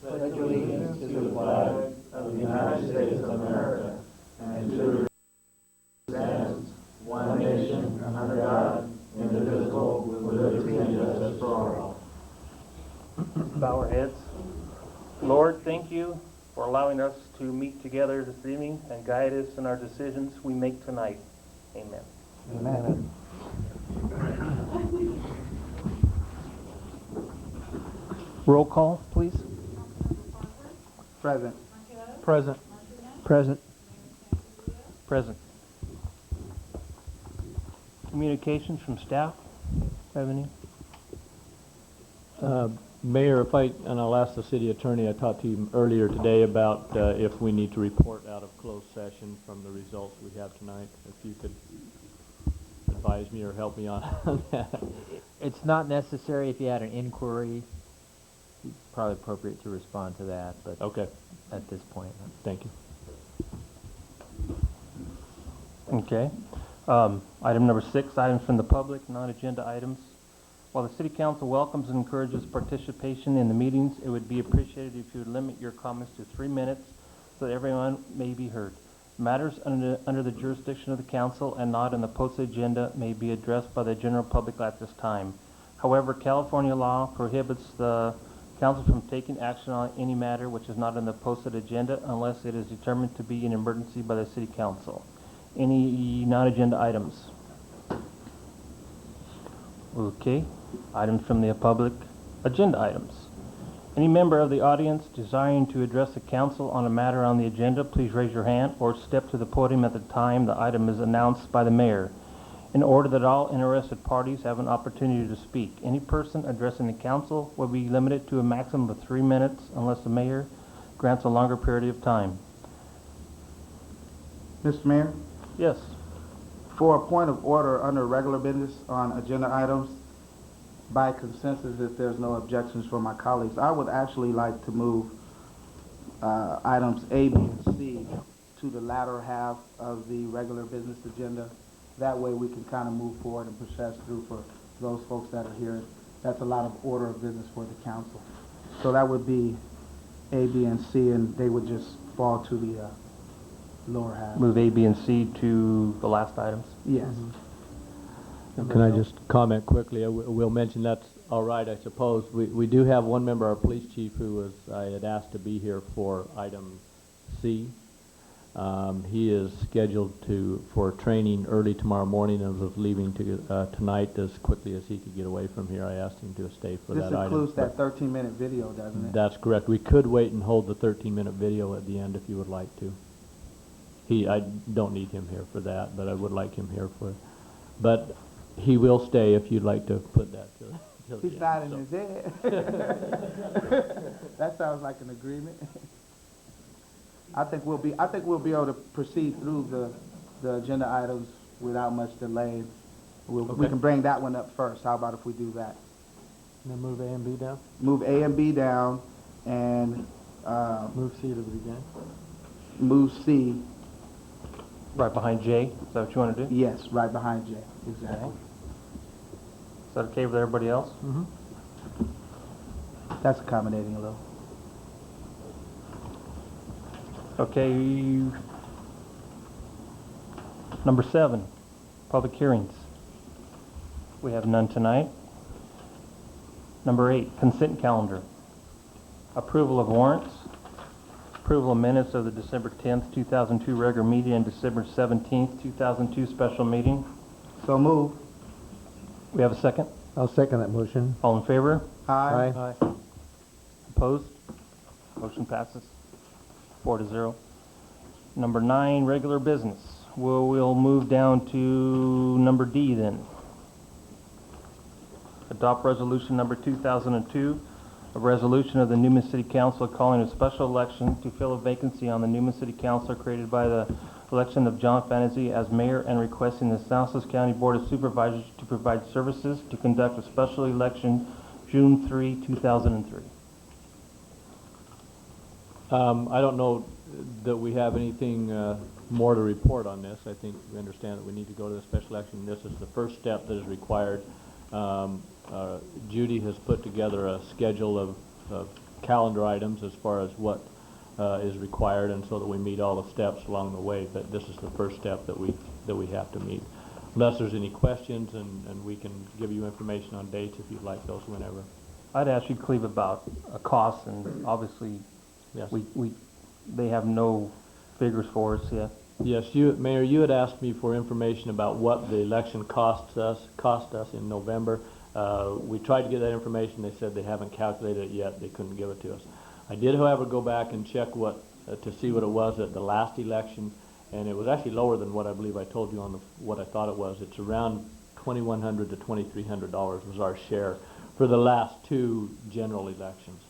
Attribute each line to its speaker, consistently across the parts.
Speaker 1: pledge allegiance to the flag of the United States of America and to the stands one nation under God, indivisible, with liberty and justice for all.
Speaker 2: Bow our heads. Lord, thank you for allowing us to meet together this evening and guide us in our decisions we make tonight. Amen.
Speaker 1: Amen.
Speaker 2: Roll call, please.
Speaker 1: Present.
Speaker 3: Present.
Speaker 1: Present.
Speaker 2: Present. Communications from staff. Have any?
Speaker 3: Mayor, and I'll ask the city attorney, I talked to you earlier today about if we need to report out of closed session from the results we have tonight. If you could advise me or help me on that.
Speaker 4: It's not necessary. If you had an inquiry, it's probably appropriate to respond to that, but
Speaker 3: Okay.
Speaker 4: at this point.
Speaker 3: Thank you.
Speaker 2: Okay. Item number 6, items from the public, non-agenda items. While the City Council welcomes and encourages participation in the meetings, it would be appreciated if you would limit your comments to 3 minutes so that everyone may be heard. Matters under the jurisdiction of the Council and not in the posted agenda may be addressed by the general public at this time. However, California law prohibits the Council from taking action on any matter which is not on the posted agenda unless it is determined to be an emergency by the City Council. Any non-agenda items? Okay. Items from the public, agenda items. Any member of the audience desiring to address the council on a matter on the agenda, please raise your hand or step to the podium at the time the item is announced by the mayor, in order that all interested parties have an opportunity to speak. Any person addressing the council will be limited to a maximum of 3 minutes unless the mayor grants a longer period of time.
Speaker 1: Mr. Mayor,
Speaker 2: Yes.
Speaker 1: for a point of order under regular business on agenda items, by consensus, if there's no objections from my colleagues, I would actually like to move items A, B, and C to the latter half of the regular business agenda. That way we can kind of move forward and process through for those folks that are here. That's a lot of order of business for the council. So that would be A, B, and C, and they would just fall to the lower half.
Speaker 2: Move A, B, and C to the last items.
Speaker 1: Yes.
Speaker 3: Can I just comment quickly? I will mention that's all right, I suppose. We do have one member, our police chief, who I had asked to be here for item C. He is scheduled for training early tomorrow morning and was leaving tonight as quickly as he could get away from here. I asked him to stay for that item.
Speaker 1: This includes that 13-minute video, doesn't it?
Speaker 3: That's correct. We could wait and hold the 13-minute video at the end if you would like to. I don't need him here for that, but I would like him here for it. But he will stay if you'd like to put that till
Speaker 1: He's
Speaker 3: the
Speaker 1: nodding
Speaker 3: end.
Speaker 1: his head. That sounds like an agreement. I think we'll be able to proceed through the agenda items without much delay. We can bring that one up first. How about if we do that?
Speaker 3: And then move A and B down?
Speaker 1: Move A and B down and
Speaker 3: Move C to the beginning?
Speaker 1: move C,
Speaker 2: Right behind J. Is that what you want to do?
Speaker 1: yes, right behind J. Exactly.
Speaker 2: Is that okay with everybody else?
Speaker 3: Mm-hmm.
Speaker 1: That's accommodating a little.
Speaker 2: Okay. Number 7, public hearings. We have none tonight. Number 8, consent calendar. Approval of warrants. Approval of minutes of the December 10th, 2002 regular meeting and December 17th, 2002 special meeting.
Speaker 1: So move.
Speaker 2: We have a second.
Speaker 3: I'll second that motion.
Speaker 2: All in favor?
Speaker 1: Aye.
Speaker 2: Opposed? Motion passes 4-0. Number 9, regular business. We'll move down to number D then. Adopt resolution number 2002, a resolution of the Newman City Council calling a special election to fill a vacancy on the Newman City Council created by the election of John Fantasy as mayor and requesting the Southwest County Board of Supervisors to provide services to conduct a special election June 3, 2003.
Speaker 3: I don't know that we have anything more to report on this. I think we understand that we need to go to the special election. This is the first step that is required. Judy has put together a schedule of calendar items as far as what is required, and so that we meet all the steps along the way. But this is the first step that we have to meet. Unless there's any questions, and we can give you information on dates if you'd like those whenever.
Speaker 2: I'd ask you, Cleve, about costs, and obviously,
Speaker 3: Yes.
Speaker 2: they have no figures for us yet.
Speaker 3: Yes, Mayor, you had asked me for information about what the election cost us in November. We tried to get that information. They said they haven't calculated it yet. They couldn't give it to us. I did, however, go back and check to see what it was at the last election, and it was actually lower than what I believe I told you on what I thought it was. It's around $2,100 to $2,300 was our share for the last two general elections.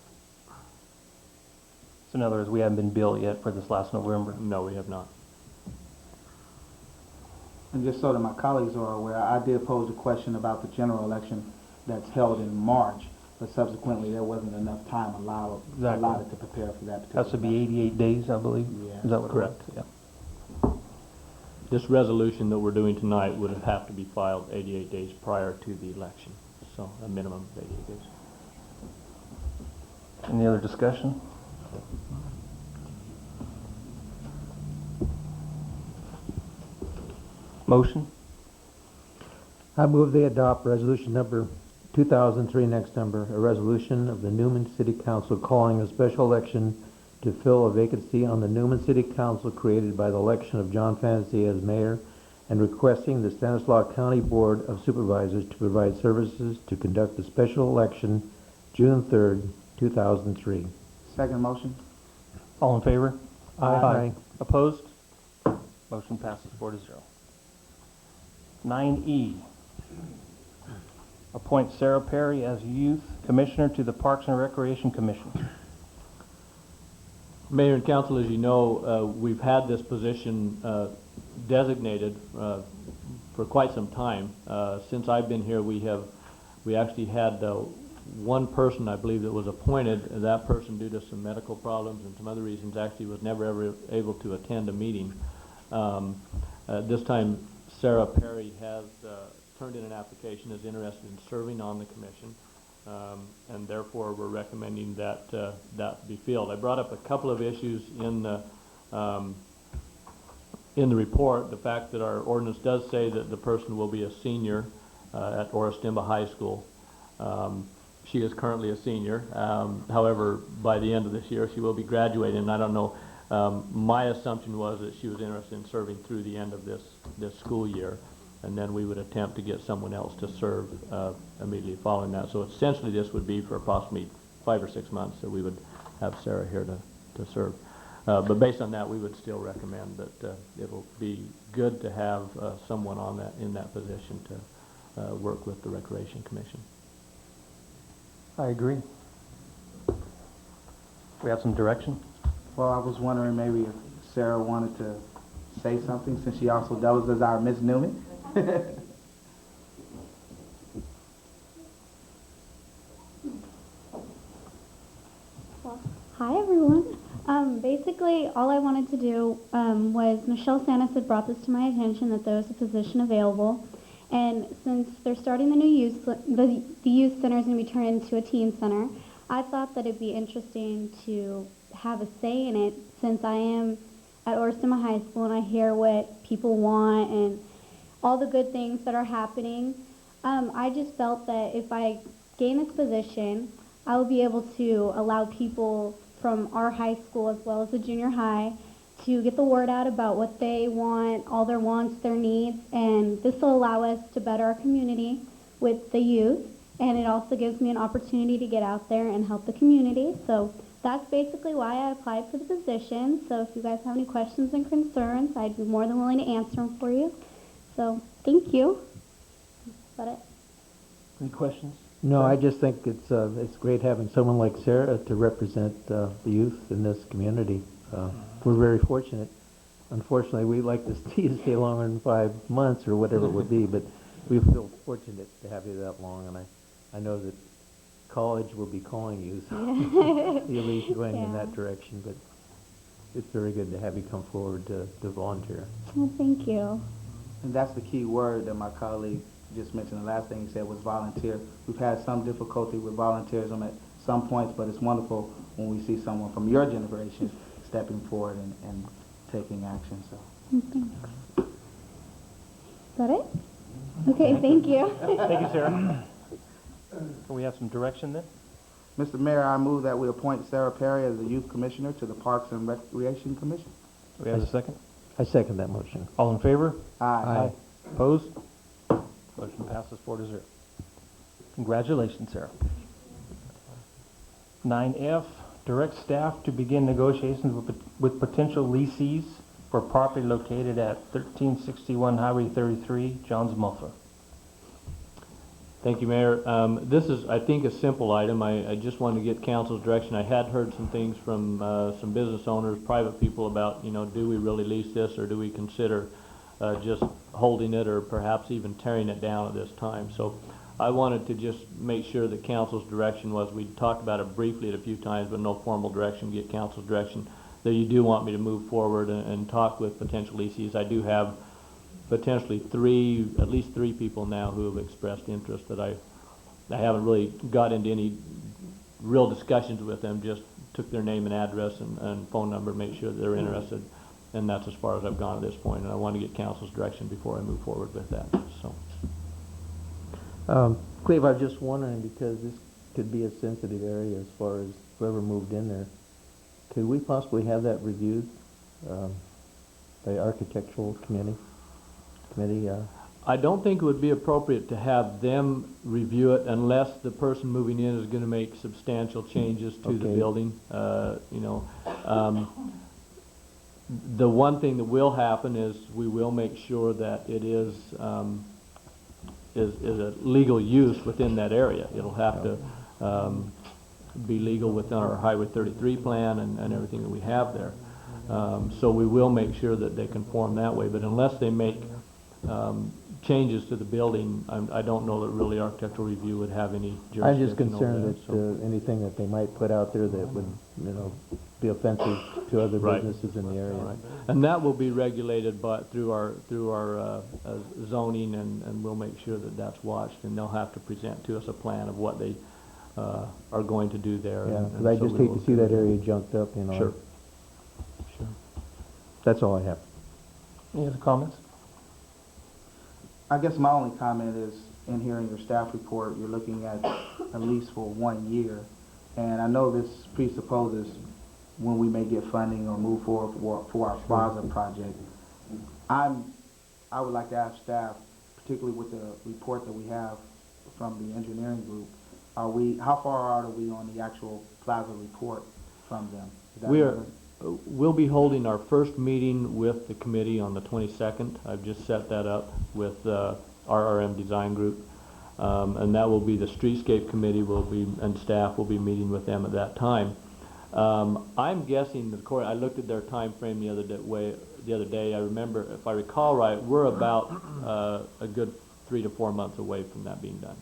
Speaker 2: So in other words, we haven't been billed yet for this last November.
Speaker 3: No, we have not.
Speaker 1: And just so that my colleagues are aware, I did pose a question about the general election that's held in March, but subsequently there wasn't enough time allotted to prepare for that particular
Speaker 2: Has to be
Speaker 1: election.
Speaker 2: 88 days, I believe.
Speaker 1: Yeah.
Speaker 2: Is that what it was?
Speaker 3: Correct.
Speaker 2: Yeah.
Speaker 3: This resolution that we're doing tonight would have to be filed 88 days prior to the election, so a minimum of 88 days.
Speaker 2: Any other discussion? Motion?
Speaker 5: I move they adopt resolution number 2003, next number, a resolution of the Newman City Council calling a special election to fill a vacancy on the Newman City Council created by the election of John Fantasy as mayor, and requesting the Stanislaus County Board of Supervisors to provide services to conduct the special election June 3rd, 2003.
Speaker 1: Second motion?
Speaker 2: All in favor?
Speaker 5: Aye.
Speaker 2: Opposed? Motion passes 4-0. 9E, appoint Sarah Perry as Youth Commissioner to the Parks and Recreation Commission.
Speaker 3: Mayor and Council, as you know, we've had this position designated for quite some time. Since I've been here, we actually had one person, I believe, that was appointed. That person, due to some medical problems and some other reasons, actually was never ever able to attend a meeting. This time, Sarah Perry has turned in an application, is interested in serving on the commission, and therefore we're recommending that that be filled. I brought up a couple of issues in the report. The fact that our ordinance does say that the person will be a senior at Orostimba High School. She is currently a senior. However, by the end of this year, she will be graduating, and I don't know. My assumption was that she was interested in serving through the end of this school year, and then we would attempt to get someone else to serve immediately following that. So essentially this would be for approximately 5 or 6 months that we would have Sarah here to serve. But based on that, we would still recommend that it'll be good to have someone in that position to work with the Recreation Commission.
Speaker 2: I agree. We have some direction?
Speaker 1: Well, I was wondering maybe if Sarah wanted to say something, since she also doubles as our Miss Newman.
Speaker 6: Well, hi everyone. Basically, all I wanted to do was Michelle Sanis had brought this to my attention that there was a position available, and since they're starting the new the youth center is going to be turned into a teen center, I thought that it'd be interesting to have a say in it, since I am at Orostimba High School and I hear what people want and all the good things that are happening. I just felt that if I gain this position, I will be able to allow people from our high school as well as the junior high to get the word out about what they want, all their wants, their needs, and this will allow us to better our community with the youth, and it also gives me an opportunity to get out there and help the community. So that's basically why I applied for the position. So if you guys have any questions and concerns, I'd be more than willing to answer them for you. So thank you. Is that it?
Speaker 2: Any questions?
Speaker 5: No, I just think it's great having someone like Sarah to represent the youth in this community. We're very fortunate. Unfortunately, we'd like to see you stay longer than 5 months or whatever it would be, but we feel fortunate to have you that long, and I know that college will be calling you, so you'll be going in that direction, but it's very good to have you come forward to volunteer.
Speaker 6: Well, thank you.
Speaker 1: And that's the key word that my colleague just mentioned. The last thing he said was volunteer. We've had some difficulty with volunteerism at some points, but it's wonderful when we see someone from your generation stepping forward and taking action, so.
Speaker 6: Is that it? Okay, thank you.
Speaker 2: Thank you, Sarah. Can we have some direction then?
Speaker 1: Mr. Mayor, I move that we appoint Sarah Perry as the Youth Commissioner to the Parks and Recreation Commission.
Speaker 2: Do we have a second?
Speaker 5: I second that motion.
Speaker 2: All in favor?
Speaker 1: Aye.
Speaker 2: Opposed? Motion passes 4-0. Congratulations, Sarah. 9F, direct staff to begin negotiations with potential lessees for property located at 1361 Highway 33, Johns Muffler.
Speaker 3: Thank you, Mayor. This is, I think, a simple item. I just wanted to get council's direction. I had heard some things from some business owners, private people about, do we really lease this, or do we consider just holding it, or perhaps even tearing it down at this time? So I wanted to just make sure that council's direction was, we talked about it briefly a few times, but no formal direction, get council's direction, that you do want me to move forward and talk with potential lessees. I do have potentially at least three people now who have expressed interest that I haven't really got into any real discussions with them, just took their name and address and phone number, make sure that they're interested, and that's as far as I've gone at this point, and I want to get council's direction before I move forward with that, so.
Speaker 5: Cleve, I was just wondering, because this could be a sensitive area as far as whoever moved in there, could we possibly have that reviewed by architectural committee?
Speaker 3: I don't think it would be appropriate to have them review it unless the person moving in is going to make substantial changes to the
Speaker 5: Okay.
Speaker 3: building. The one thing that will happen is we will make sure that it is a legal use within that area. It'll have to be legal within our Highway 33 plan and everything that we have there. So we will make sure that they conform that way. But unless they make changes to the building, I don't know that really architectural review would have any jurisdiction
Speaker 5: I'm just
Speaker 3: over
Speaker 5: concerned
Speaker 3: that,
Speaker 5: that anything that they might put out there that would, be offensive to other
Speaker 3: Right.
Speaker 5: businesses in the area.
Speaker 3: Right. And that will be regulated through our zoning, and we'll make sure that that's watched, and they'll have to present to us a plan of what they are going to do there.
Speaker 5: Yeah,
Speaker 3: and
Speaker 5: because I
Speaker 3: so
Speaker 5: just
Speaker 3: we
Speaker 5: hate
Speaker 3: will
Speaker 5: to see
Speaker 3: do
Speaker 5: that area junked up,
Speaker 3: Sure. Sure.
Speaker 5: That's all I have.
Speaker 2: Any other comments?
Speaker 1: I guess my only comment is, in hearing your staff report, you're looking at least for 1 year. And I know this presupposes when we may get funding or move forward for our plaza project. I would like to ask staff, particularly with the report that we have from the engineering group, how far out are we on the actual plaza report from them? Is that
Speaker 3: We'll be holding our first meeting with the committee on the 22nd. I've just set that up with RRM Design Group. And that will be the streetscape committee and staff will be meeting with them at that time. I'm guessing I looked at their time frame the other day. I remember, if I recall right, we're about a good 3 to 4 months away from that being done.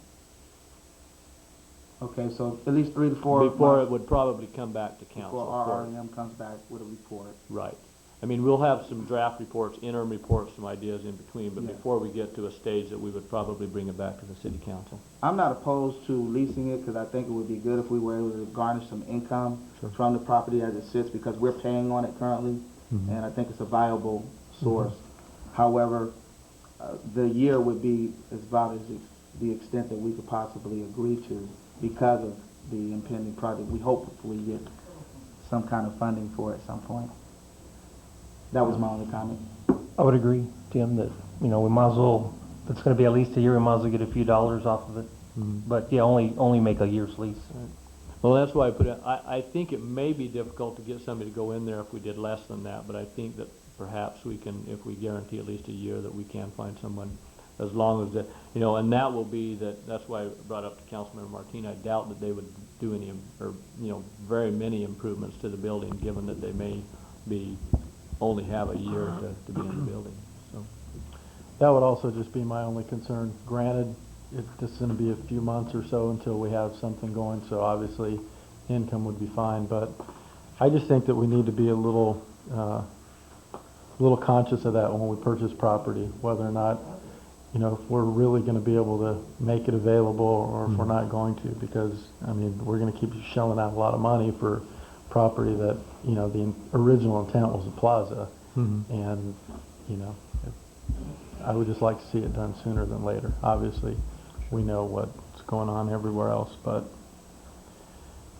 Speaker 1: Okay, so at least 3 to 4
Speaker 3: Before
Speaker 1: months
Speaker 3: it would probably come back to council.
Speaker 1: before
Speaker 3: for-
Speaker 1: RRM comes back with a report.
Speaker 3: Right. I mean, we'll have some draft reports, interim reports, some ideas in between, but
Speaker 1: Yeah.
Speaker 3: before we get to a stage that we would probably bring it back to the city council.
Speaker 1: I'm not opposed to leasing it because I think it would be good if we were able to garnish some income
Speaker 3: Sure.
Speaker 1: from the property as it sits, because we're paying on it currently, and I think it's a viable source. However, the year would be about the extent that we could possibly agree to because of the impending project. We hopefully get some kind of funding for it at some point. That was my only comment.
Speaker 2: I would agree, Tim, that, we might as well, if it's going to be at least a year, we might as well get a few dollars off of it. But yeah, only make a year's lease.
Speaker 3: Well, that's why I put it, I think it may be difficult to get somebody to go in there if we did less than that, but I think that perhaps we can, if we guarantee at least a year, that we can find someone, as long as that, and that will be that's why I brought up to Councilmember Martin. I doubt that they would do any, or, very many improvements to the building, given that they may only have a year to be in the building, so.
Speaker 7: That would also just be my only concern. Granted, it's going to be a few months or so until we have something going, so obviously income would be fine, but I just think that we need to be a little conscious of that when we purchase property, whether or not, you know, if we're really gonna be able to make it available or if we're not going to, because, I mean, we're gonna keep shelling out a lot of money for property that, you know, the original intent was a plaza. And, you know, I would just like to see it done sooner than later. Obviously, we know what's going on everywhere else, but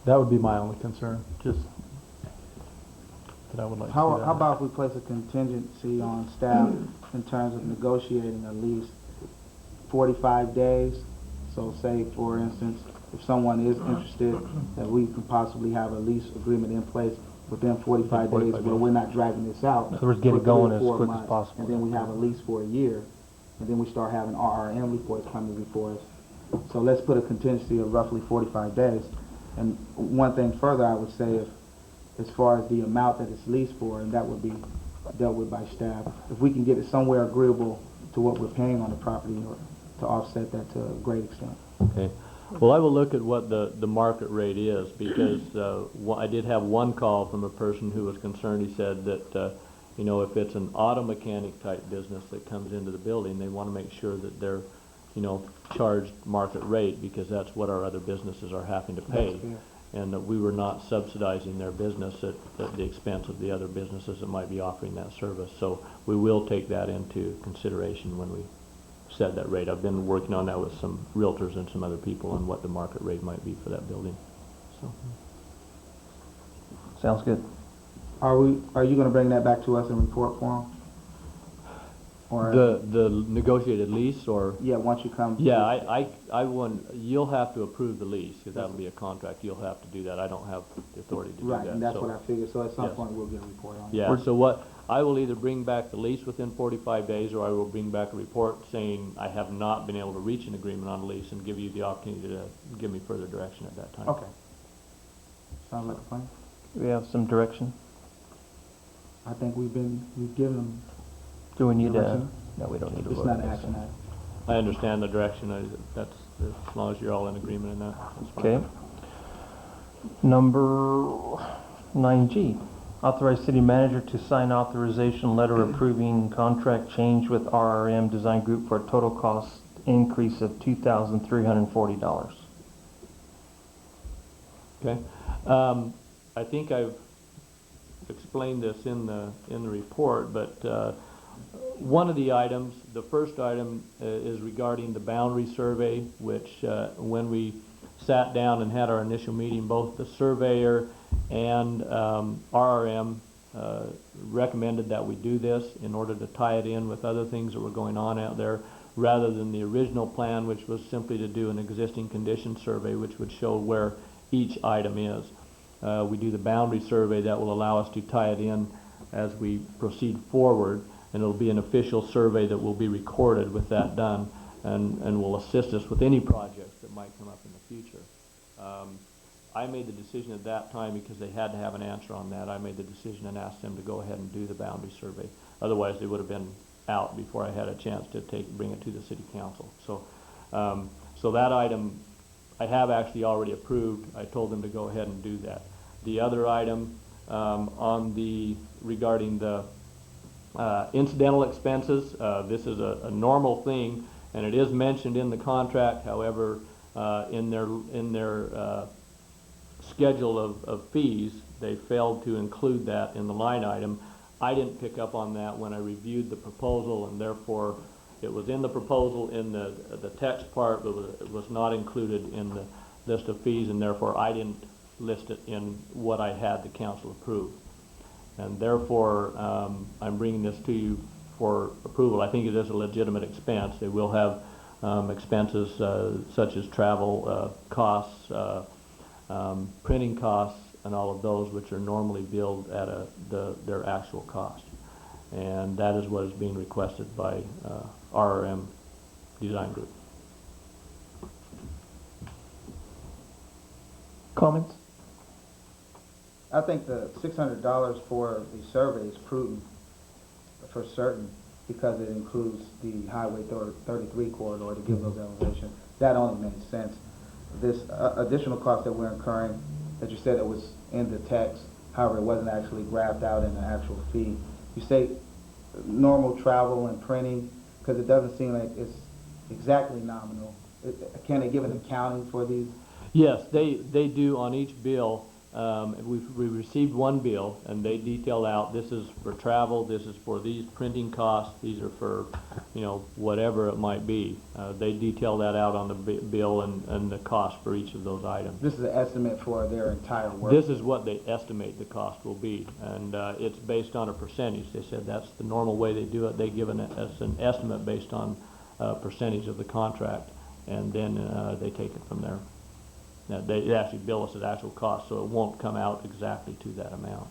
Speaker 7: that would be my only concern, just that I would like to see
Speaker 1: How
Speaker 7: that.
Speaker 1: about if we place a contingency on staff in terms of negotiating at least 45 days? So say, for instance, if someone is interested, that we can possibly have a lease agreement in place within 45 days where we're not dragging this out.
Speaker 2: In other words, get
Speaker 1: for
Speaker 2: it going
Speaker 1: 3 or
Speaker 2: as
Speaker 1: 4
Speaker 2: quick as
Speaker 1: months,
Speaker 2: possible.
Speaker 1: And then we have a lease for a year, and then we start having RRM reports coming before us. So let's put a contingency of roughly 45 days. And one thing further, I would say, if as far as the amount that it's leased for, and that would be dealt with by staff. If we can get it somewhere agreeable to what we're paying on the property, or to offset that to a great extent.
Speaker 3: Okay. Well, I will look at what the market rate is, because I did have one call from a person who was concerned. He said that, you know, if it's an auto mechanic type business that comes into the building, they want to make sure that they're, you know, charged market rate, because that's what our other businesses are having to pay.
Speaker 1: That's fair.
Speaker 3: And that we were not subsidizing their business at the expense of the other businesses that might be offering that service. So we will take that into consideration when we set that rate. I've been working on that with some realtors and some other people on what the market rate might be for that building. So
Speaker 2: Sounds good.
Speaker 1: Are you going to bring that back to us in report form? Or
Speaker 3: the negotiated lease, or
Speaker 1: yeah, once you come.
Speaker 3: yeah, I wouldn't. You'll have to approve the lease, because that'll be a contract. You'll have to do that. I don't have the authority to do that.
Speaker 1: Right, and that's
Speaker 3: so.
Speaker 1: what I figured. So at some
Speaker 3: Yes.
Speaker 1: point we'll get a report on it.
Speaker 3: Yeah, so what, I will either bring back the lease within 45 days, or I will bring back a report saying I have not been able to reach an agreement on the lease, and give you the opportunity to give me further direction at that time.
Speaker 1: Okay. Sounds like a plan.
Speaker 2: Do we have some direction?
Speaker 1: I think we've given them.
Speaker 2: Do we need to?
Speaker 1: Direction?
Speaker 2: No, we don't need to
Speaker 1: It's
Speaker 2: vote
Speaker 1: not
Speaker 2: on
Speaker 1: an
Speaker 2: this.
Speaker 1: action item.
Speaker 3: I understand the direction. That's, as long as you're all in agreement in that. That's fine.
Speaker 2: Okay. Number 9G, authorize city manager to sign authorization letter approving contract change with RRM Design Group for a total cost increase of $2,340.
Speaker 3: Okay. I think I've explained this in the report, but one of the items, the first item, is regarding the boundary survey, which when we sat down and had our initial meeting, both the surveyor and RRM recommended that we do this in order to tie it in with other things that were going on out there, rather than the original plan, which was simply to do an existing condition survey, which would show where each item is. We do the boundary survey that will allow us to tie it in as we proceed forward, and it'll be an official survey that will be recorded with that done, and will assist us with any projects that might come up in the future. I made the decision at that time, because they had to have an answer on that. I made the decision and asked them to go ahead and do the boundary survey. Otherwise, they would have been out before I had a chance to bring it to the city council. So, so that item I have actually already approved. I told them to go ahead and do that. The other item regarding the incidental expenses, this is a normal thing, and it is mentioned in the contract. However, in their schedule of fees, they failed to include that in the line item. I didn't pick up on that when I reviewed the proposal, and therefore it was in the proposal in the text part, but it was not included in the list of fees, and therefore I didn't list it in what I had the council approve. And therefore, I'm bringing this to you for approval. I think it is a legitimate expense. They will have expenses such as travel costs, printing costs, and all of those, which are normally billed at their actual cost. And that is what is being requested by RRM Design Group.
Speaker 2: Comments?
Speaker 1: I think the $600 for the survey is prudent for certain, because it includes the Highway 33 corridor to give those elevations. That only makes sense. This additional cost that we're incurring, that you said it was in the text, however, it wasn't actually graphed out in the actual fee. You say normal travel and printing, because it doesn't seem like it's exactly nominal? Can they give an accounting for these?
Speaker 3: Yes, they do on each bill. We received one bill, and they detailed out, this is for travel, this is for these printing costs, these are for, whatever it might be. They detail that out on the bill and the cost for each of those items.
Speaker 1: This is an estimate for their entire work.
Speaker 3: This is what they estimate the cost will be, and it's based on a percentage. They said that's the normal way they do it. They give us an estimate based on a percentage of the contract, and then they take it from there. Now, they actually bill us at actual cost, so it won't come out exactly to that amount.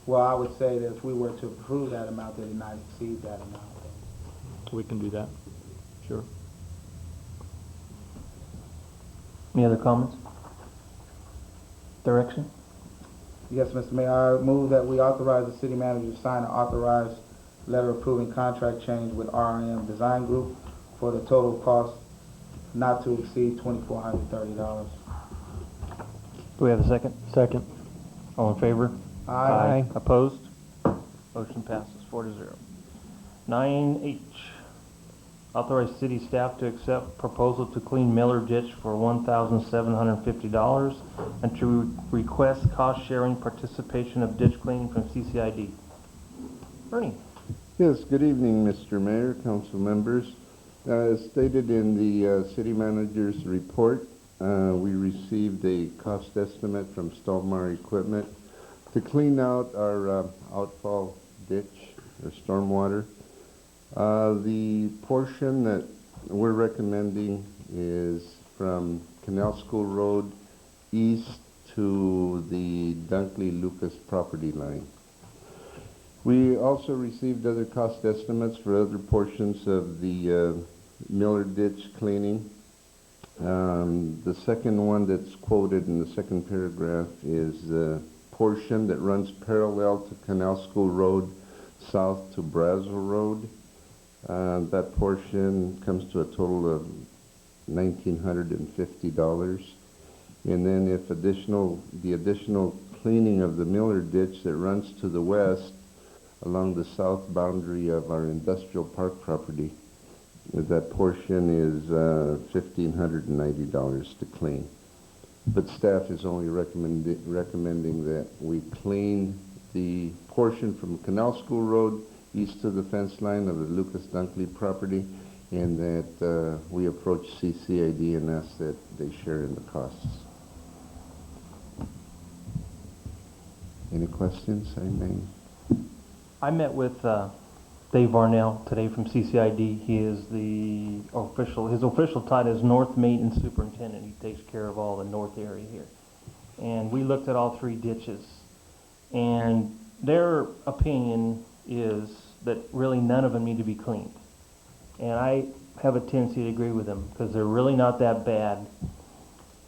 Speaker 1: Well, I would say that if we were to approve that amount, that it not exceed that amount.
Speaker 3: We can do that, sure.
Speaker 2: Any other comments? Direction?
Speaker 1: Yes, Mr. Mayor, I move that we authorize the city manager to sign an authorized letter approving contract change with R&M Design Group for the total cost not to exceed $2,430.
Speaker 2: Do we have a second?
Speaker 7: Second.
Speaker 2: All in favor?
Speaker 1: Aye.
Speaker 2: Opposed? Motion passes 4-0. 9H, authorize city staff to accept proposal to clean Miller Ditch for $1,750 and to request cost-sharing participation of ditch cleaning from CCID. Bernie?
Speaker 8: Yes, good evening, Mr. Mayor, council members. As stated in the city manager's report, we received a cost estimate from Stalmar Equipment to clean out our outfall ditch or stormwater. The portion that we're recommending is from Canal School Road east to the Dunkley-Lucas property line. We also received other cost estimates for other portions of the Miller Ditch cleaning. The second one that's quoted in the second paragraph is the portion that runs parallel to Canal School Road south to Brazel Road. That portion comes to a total of $1,950. And then if the additional cleaning of the Miller Ditch that runs to the west along the south boundary of our industrial park property, that portion is $1,590 to clean. But staff is only recommending that we clean the portion from Canal School Road east to the fence line of the Lucas Dunkley property, and that we approach CCID and ask that they share in the costs. Any questions I may?
Speaker 2: I met with Dave Varnell today from CCID. He is his official title is North Maintenance Superintendent. He takes care of all the north area here. And we looked at all three ditches, and their opinion is that really none of them need to be cleaned. And I have a tendency to agree with them because they're really not that bad.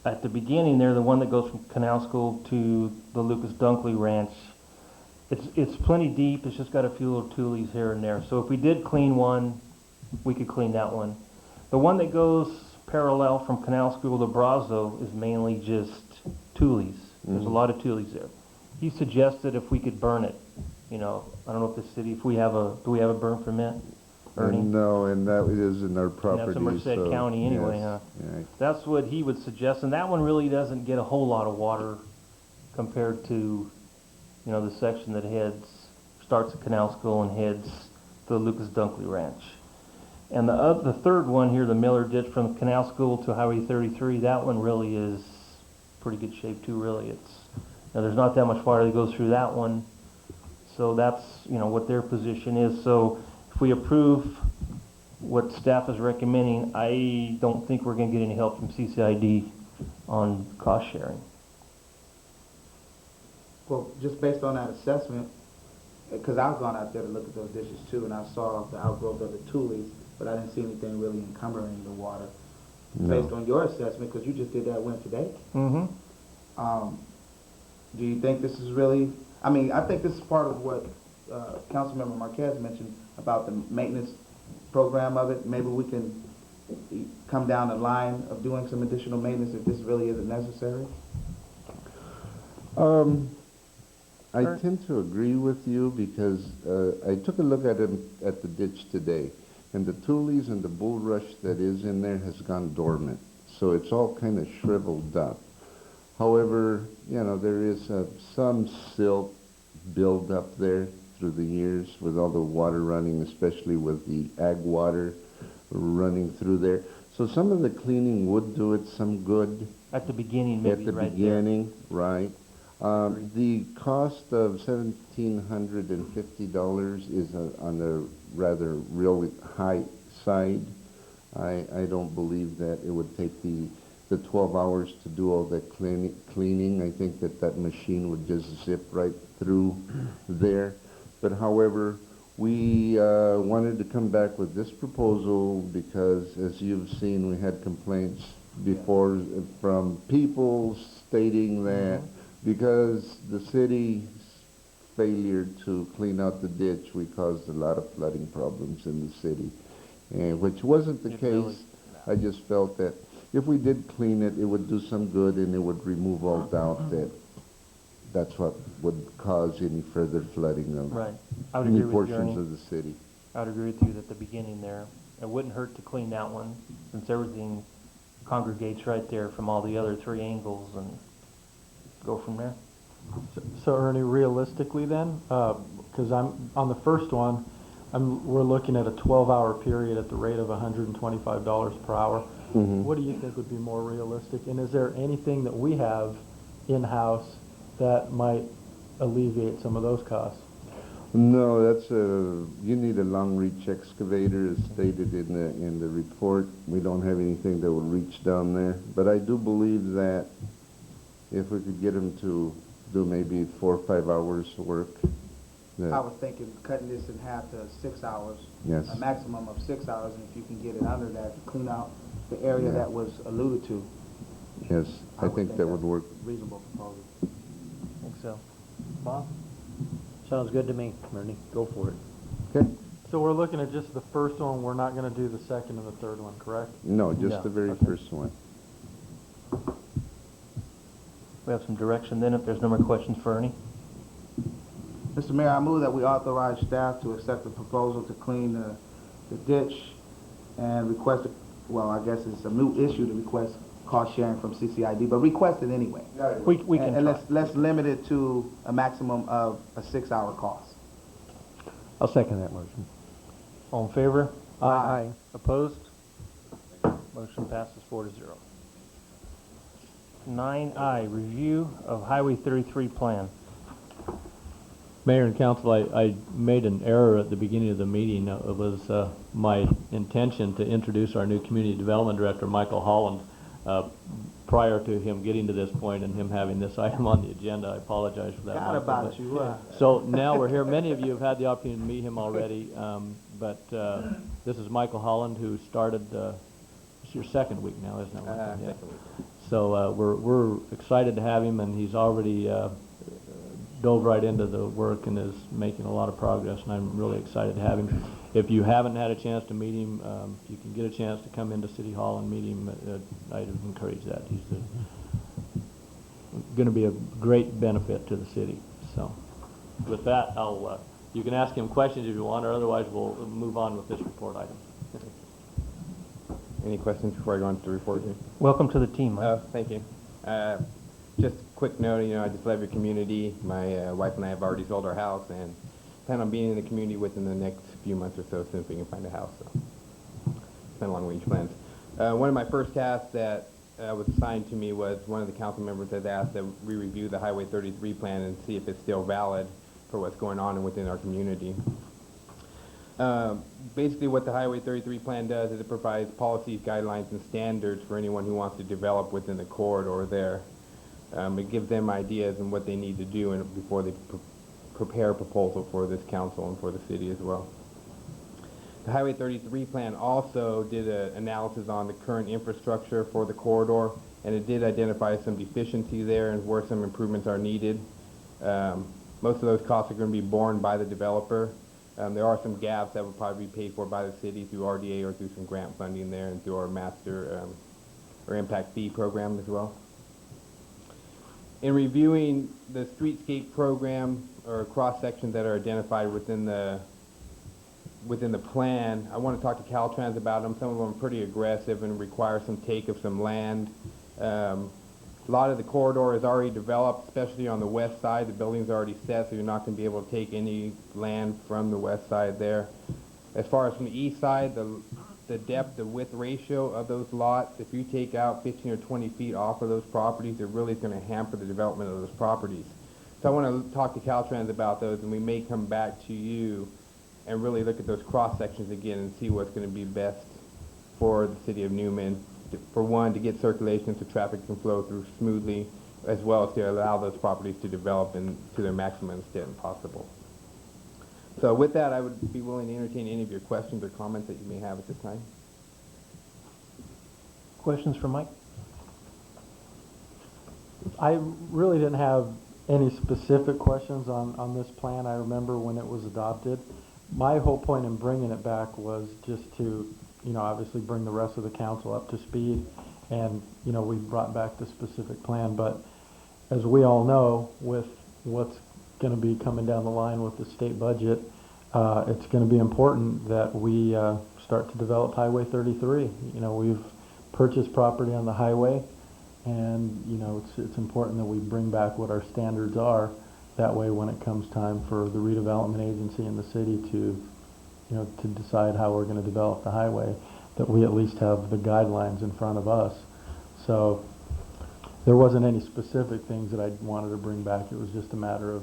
Speaker 2: At the beginning, they're the one that goes from Canal School to the Lucas Dunkley Ranch. It's plenty deep. It's just got a few little toolies here and there. So if we did clean one, we could clean that one. The one that goes parallel from Canal School to Brazo is mainly just toolies. There's a lot of toolies there. He suggested if we could burn it. I don't know if the city, do we have a burn permit, Ernie?
Speaker 8: No, and that is in our property.
Speaker 2: And that's in Merced
Speaker 8: so,
Speaker 2: County anyway,
Speaker 8: yes,
Speaker 2: huh?
Speaker 8: Right.
Speaker 2: That's what he would suggest, and that one really doesn't get a whole lot of water compared to, the section that starts at Canal School and heads to the Lucas Dunkley Ranch. And the third one here, the Miller Ditch from Canal School to Highway 33, that one really is pretty good shape too, really. There's not that much water that goes through that one, so that's, what their position is. So if we approve what staff is recommending, I don't think we're going to get any help from CCID on cost sharing.
Speaker 1: Well, just based on that assessment, because I've gone out there to look at those dishes too, and I saw the outgrowth of the tulies, but I didn't see anything really encumbering the water.
Speaker 8: No.
Speaker 1: Based on your assessment, because you just did that one today,
Speaker 2: Mm-hmm.
Speaker 1: do you think this is really, I think this is part of what Councilmember Marquez mentioned about the maintenance program of it. Maybe we can come down the line of doing some additional maintenance if this really isn't necessary?
Speaker 8: I tend to agree with you because I took a look at the ditch today, and the tules and the bulrush that is in there has gone dormant. So it's all kind of shriveled up. However, you know, there is some silt build up there through the years with all the water running, especially with the ag water running through there. So some of the cleaning would do it some good.
Speaker 2: At the beginning, maybe
Speaker 8: At the
Speaker 2: right
Speaker 8: beginning, right. The cost of $1,750 is on the rather really high side. I don't believe that it would take the 12 hours to do all that cleaning. I think that machine would just zip right through there. But however, we wanted to come back with this proposal because, as you've seen, we had complaints before from people stating that because the city's failure to clean out the ditch, we caused a lot of flooding problems in the city, which wasn't the case. I just felt that if we did clean it, it would do some good and it would remove all doubt that that's what would cause any further flooding of
Speaker 2: Right. I would
Speaker 8: any
Speaker 2: agree with you,
Speaker 8: portions
Speaker 2: Ernie.
Speaker 8: of the city.
Speaker 2: I would agree with you at the beginning there. It wouldn't hurt to clean that one, since everything congregates right there from all the other three angles, and go from there.
Speaker 7: So Ernie, realistically then, because I'm on the first one, we're looking at a 12-hour period at the rate of $125 per hour. What do you think would be more realistic? And is there anything that we have in-house that might alleviate some of those costs?
Speaker 8: No, you need a long reach excavator as stated in the report. We don't have anything that will reach down there. But I do believe that if we could get them to do maybe 4 or 5 hours work.
Speaker 1: I was thinking cutting this in half to 6 hours.
Speaker 8: Yes.
Speaker 1: A maximum of 6 hours, and if you can get it under that, to clean out the area that was alluded to.
Speaker 8: Yes, I think that would
Speaker 1: that's
Speaker 8: work.
Speaker 1: a reasonable proposal.
Speaker 2: I think so. Bob?
Speaker 5: Sounds good to me, Ernie. Go for it.
Speaker 8: Okay.
Speaker 7: So we're looking at just the first one. We're not going to do the second and the third one, correct?
Speaker 8: No, just
Speaker 2: No.
Speaker 8: the very
Speaker 7: Okay.
Speaker 8: first one.
Speaker 2: We have some direction then, if there's no more questions for Ernie.
Speaker 1: Mr. Mayor, I move that we authorize staff to accept the proposal to clean the ditch and request, well, I guess it's a new issue to request cost sharing from CCID, but request it anyway.
Speaker 2: We can
Speaker 1: And
Speaker 2: try.
Speaker 1: let's limit it to a maximum of a 6-hour cost.
Speaker 5: I'll second that motion.
Speaker 2: All in favor?
Speaker 5: Aye.
Speaker 2: Opposed? Motion passes 4-0. 9I, review of Highway 33 plan.
Speaker 3: Mayor and council, I made an error at the beginning of the meeting. It was my intention to introduce our new community development director, Michael Holland, prior to him getting to this point and him having this item on the agenda. I apologize for that.
Speaker 1: Forgot
Speaker 3: Michael,
Speaker 1: about
Speaker 3: but-
Speaker 1: you.
Speaker 3: So now we're here. Many of you have had the opportunity to meet him already, but this is Michael Holland, who started, it's your second week now, isn't it? Yeah. So we're excited to have him, and he's already dove right into the work and is making a lot of progress, and I'm really excited to have him. If you haven't had a chance to meet him, if you can get a chance to come into City Hall and meet him, I'd encourage that. He's going to be a great benefit to the city. So with that, you can ask him questions if you want, or otherwise we'll move on with this report item.
Speaker 9: Any questions before I go on to the report here?
Speaker 2: Welcome to the team, Mike.
Speaker 9: Thank you. Just a quick note, I just love your community. My wife and I have already sold our house and plan on being in the community within the next few months or so, as soon as we can find a house. So it's been long-range plans. One of my first tasks that was assigned to me was one of the council members has asked that we review the Highway 33 plan and see if it's still valid for what's going on within our community. Basically what the Highway 33 plan does is it provides policies, guidelines, and standards for anyone who wants to develop within the corridor there. It gives them ideas on what they need to do before they prepare a proposal for this council and for the city as well. The Highway 33 plan also did an analysis on the current infrastructure for the corridor, and it did identify some deficiency there and where some improvements are needed. Most of those costs are going to be borne by the developer. There are some gaps that will probably be paid for by the city through RDA or through some grant funding there and through our master or impact fee program as well. In reviewing the streetscape program or cross sections that are identified within the within the plan. I want to talk to Caltrans about them. Some of them are pretty aggressive and require some take of some land. A lot of the corridor is already developed, especially on the west side. The building's already set, so you're not going to be able to take any land from the west side there. As far as from the east side, the depth, the width ratio of those lots, if you take out 15 or 20 feet off of those properties, it really is going to hamper the development of those properties. So I want to talk to Caltrans about those, and we may come back to you and really look at those cross sections again and see what's going to be best for the city of Newman. For one, to get circulation so traffic can flow through smoothly, as well as to allow those properties to develop to their maximum extent possible. So with that, I would be willing to entertain any of your questions or comments that you may have at this time.
Speaker 2: Questions for Mike?
Speaker 7: I really didn't have any specific questions on this plan. I remember when it was adopted. My whole point in bringing it back was just to, obviously bring the rest of the council up to speed. And, we brought back the specific plan. But as we all know, with what's going to be coming down the line with the state budget, it's going to be important that we start to develop Highway 33. We've purchased property on the highway, and it's important that we bring back what our standards are. That way, when it comes time for the redevelopment agency in the city to decide how we're going to develop the highway, that we at least have the guidelines in front of us. So there wasn't any specific things that I wanted to bring back. It was just a matter of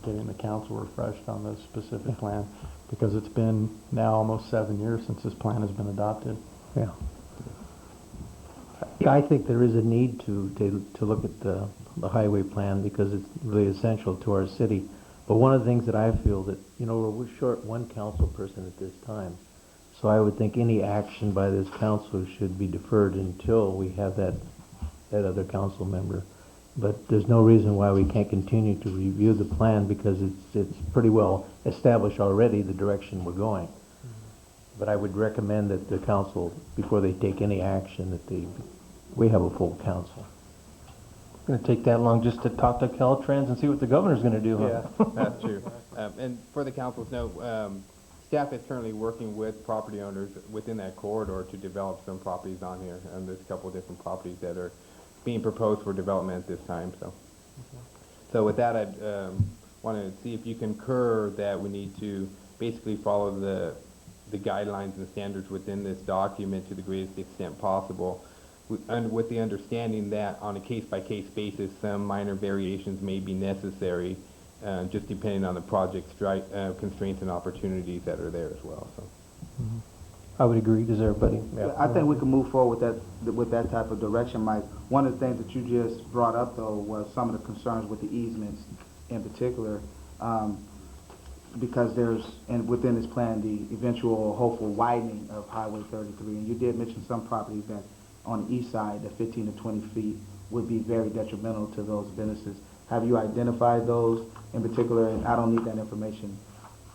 Speaker 7: getting the council refreshed on the specific plan, because it's been now almost 7 years since this plan has been adopted.
Speaker 5: Yeah. Yeah, I think there is a need to look at the highway plan, because it's really essential to our city. But one of the things that I feel that, we're short one council person at this time. So I would think any action by this council should be deferred until we have that other council member. But there's no reason why we can't continue to review the plan, because it's pretty well established already the direction we're going. But I would recommend that the council, before they take any action, that we have a full council.
Speaker 2: It's going to take that long just to talk to Caltrans and see what the governor's going to do, huh?
Speaker 9: Yeah, that's true. And for the council's note, staff is currently working with property owners within that corridor to develop some properties on here. And there's a couple of different properties that are being proposed for development at this time. So with that, I'd want to see if you concur that we need to basically follow the guidelines and standards within this document to the greatest extent possible, with the understanding that on a case-by-case basis, some minor variations may be necessary, just depending on the project constraints and opportunities that are there as well. So.
Speaker 2: Mm-hmm. I would agree. Does everybody?
Speaker 1: Yeah, I think we can move forward with that type of direction, Mike. One of the things that you just brought up, though, was some of the concerns with the easements in particular, because there's, and within this plan, the eventual hopeful widening of Highway 33. And you did mention some properties that on the east side, that 15 to 20 feet would be very detrimental to those businesses. Have you identified those in particular? And I don't need that information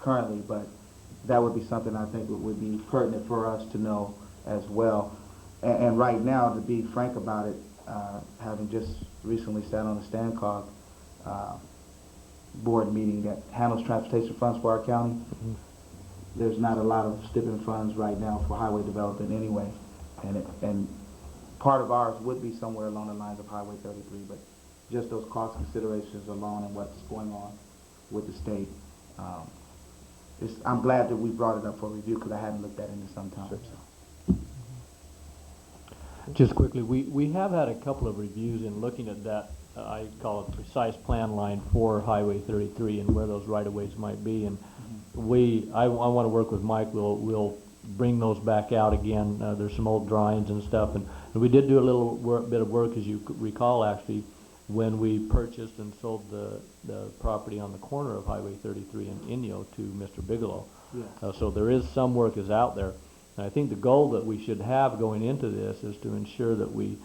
Speaker 1: currently, but that would be something I think would be pertinent for us to know as well. And right now, to be frank about it, having just recently sat on the STANCOG board meeting that handles transportation funds for our county, there's not a lot of stipend funds right now for highway development anyway. And part of ours would be somewhere along the lines of Highway 33, but just those cost considerations alone and what's going on with the state. I'm glad that we brought it up for review, because I hadn't looked at it in some time. Sure. So.
Speaker 3: Just quickly, we have had a couple of reviews in looking at that, I call it precise plan line for Highway 33 and where those right-of-ways might be. And I want to work with Mike. We'll bring those back out again. There's some old drawings and stuff. And we did do a little bit of work, as you recall, actually, when we purchased and sold the property on the corner of Highway 33 and Inyo to Mr. Bigelow.
Speaker 1: Yes.
Speaker 3: So there is some work is out there. And I think the goal that we should have going into this is to ensure that we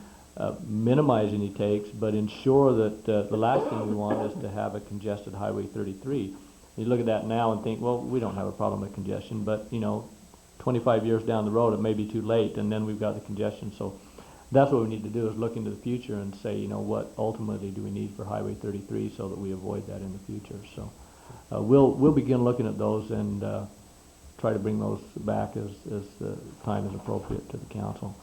Speaker 3: minimize any takes, but ensure that the last thing we want is to have a congested Highway 33. You look at that now and think, well, we don't have a problem with congestion, but 25 years down the road it may be too late, and then we've got the congestion. So that's what we need to do, is look into the future and say, what ultimately do we need for Highway 33 so that we avoid that in the future. So we'll begin looking at those and try to bring those back as the time is appropriate to the council.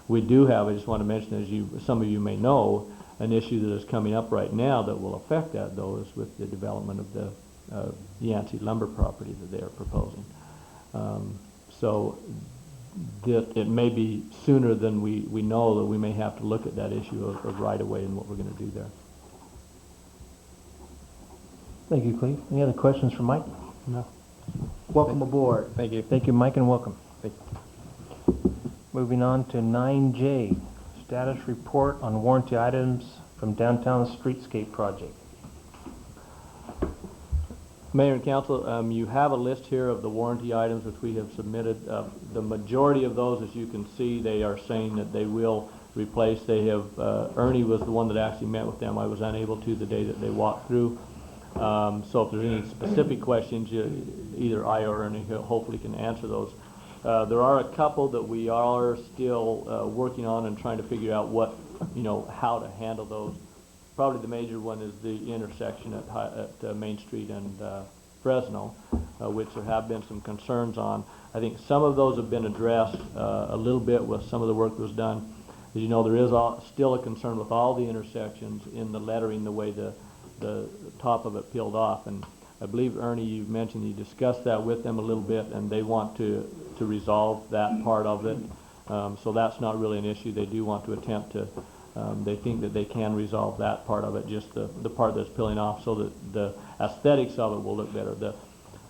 Speaker 3: We do have, I just want to mention, as some of you may know, an issue that is coming up right now that will affect that, though, is with the development of the Yancey lumber property that they are proposing. So that it may be sooner than we know that we may have to look at that issue of right-of-way and what we're going to do there.
Speaker 2: Thank you, Cleve. Any other questions for Mike?
Speaker 7: No.
Speaker 1: Welcome aboard.
Speaker 9: Thank you.
Speaker 2: Thank you, Mike, and welcome.
Speaker 9: Thank
Speaker 2: Moving on to 9J, status report on warranty items from downtown streetscape project.
Speaker 3: Mayor and Council, you have a list here of the warranty items which we have submitted. The majority of those, as you can see, they are saying that they will replace. They have, Ernie was the one that actually met with them. I was unable to the day that they walked through. So if there's any specific questions, either I or Ernie hopefully can answer those. There are a couple that we are still working on and trying to figure out how to handle those. Probably the major one is the intersection at Main Street and Fresno, which there have been some concerns on. I think some of those have been addressed a little bit with some of the work that was done. As you know, there is still a concern with all the intersections in the lettering, the way the top of it peeled off. And I believe, Ernie, you mentioned you discussed that with them a little bit, and they want to resolve that part of it. So that's not really an issue. They do want to attempt to. They think that they can resolve that part of it, just the part that's peeling off, so that the aesthetics of it will look better.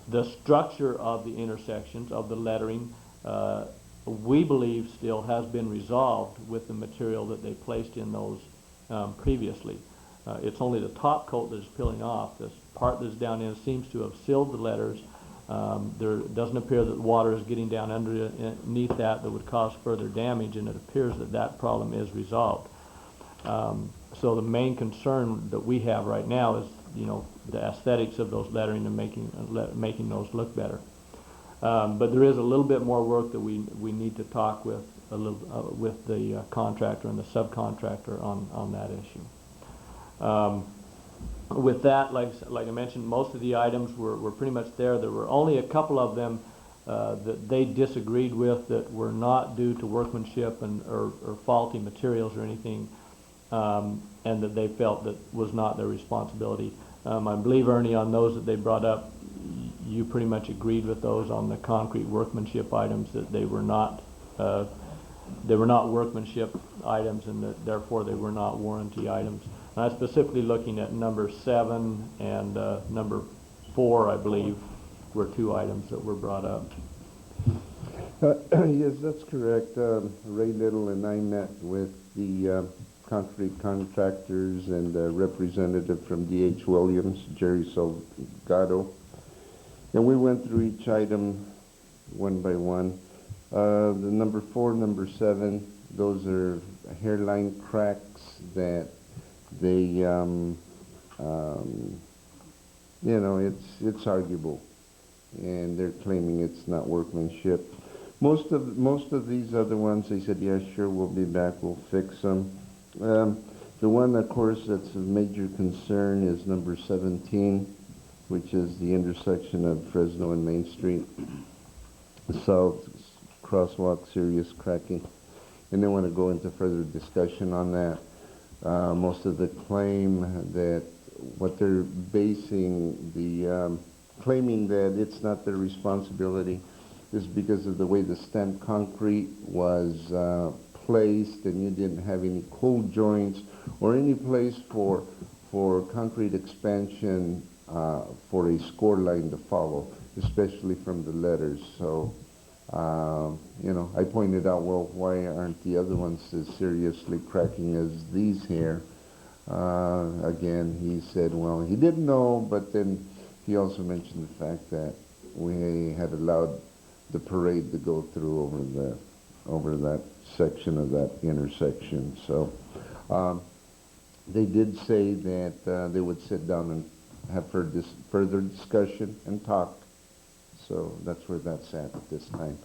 Speaker 3: The structure of the intersections, of the lettering, we believe still has been resolved with the material that they placed in those previously. It's only the top coat that is peeling off. This part that's down in seems to have sealed the letters. There doesn't appear that water is getting down underneath that would cause further damage, and it appears that that problem is resolved. So the main concern that we have right now is, the aesthetics of those lettering and making those look better. But there is a little bit more work that we need to talk with with the contractor and the subcontractor on that issue. With that, like I mentioned, most of the items were pretty much there. There were only a couple of them that they disagreed with that were not due to workmanship or faulty materials or anything, and that they felt that was not their responsibility. I believe, Ernie, on those that they brought up, you pretty much agreed with those on the concrete workmanship items, that they were not workmanship items, and that therefore they were not warranty items. And I'm specifically looking at number 7 and number 4, I believe, were two items that were brought up.
Speaker 8: Yes, that's correct. Ray Little and I met with the concrete contractors and a representative from D.H. Williams, Jerry Salgado, and we went through each item one by one. The number 4, number 7, those are hairline cracks that they, it's arguable, and they're claiming it's not workmanship. Most of these other ones, they said, yeah, sure, we'll be back, we'll fix them. The one, of course, that's of major concern is number 17, which is the intersection of Fresno and Main Street. South crosswalk, serious cracking. And they want to go into further discussion on that. Most of the claim that what they're basing the claiming that it's not their responsibility is because of the way the stamped concrete was placed, and you didn't have any cold joints or any place for concrete expansion for a score line to follow, especially from the letters. So I pointed out, well, why aren't the other ones as seriously cracking as these here? Again, he said, well, he didn't know, but then he also mentioned the fact that we had allowed the parade to go through over that section of that intersection. So they did say that they would sit down and have further discussion and talk. So that's where that's at this time.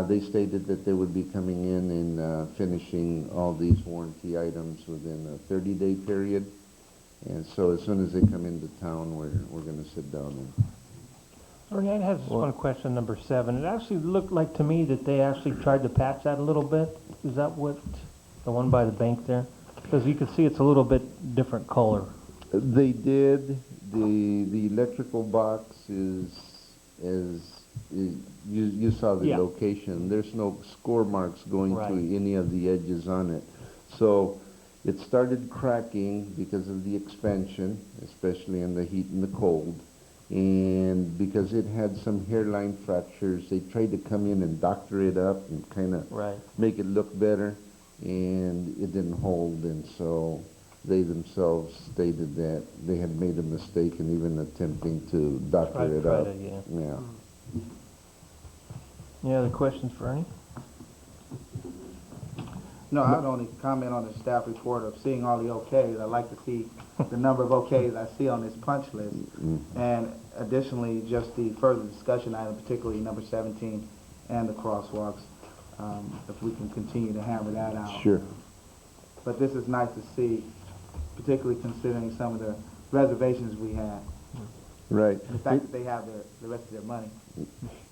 Speaker 8: They stated that they would be coming in and finishing all these warranty items within a 30-day period. And so as soon as they come into town, we're going to sit down
Speaker 2: Ernie, I have just one question, number 7. It actually looked like to me that they actually tried to patch that a little bit. Is that what, the one by the bank there? Because you can see it's a little bit different color.
Speaker 8: They did. The electrical box you saw the
Speaker 2: Yeah.
Speaker 8: location. There's no score marks going
Speaker 2: Right.
Speaker 8: to any of the edges on it. So it started cracking because of the expansion, especially in the heat and the cold. And because it had some hairline fractures, they tried to come in and doctor it up and kind of
Speaker 2: Right.
Speaker 8: make it look better, and it didn't hold. And so they themselves stated that they had made a mistake in even attempting to doctor it up. Yeah.
Speaker 2: Any other questions for Ernie?
Speaker 1: No, I would only comment on the staff report of seeing all the okays. I'd like to see the number of okays I see on this punch list. And additionally, just the further discussion item, particularly number 17 and the crosswalks, if we can continue to hammer that out.
Speaker 8: Sure.
Speaker 1: But this is nice to see, particularly considering some of the reservations we had.
Speaker 8: Right.
Speaker 1: The fact that they have the rest of their money.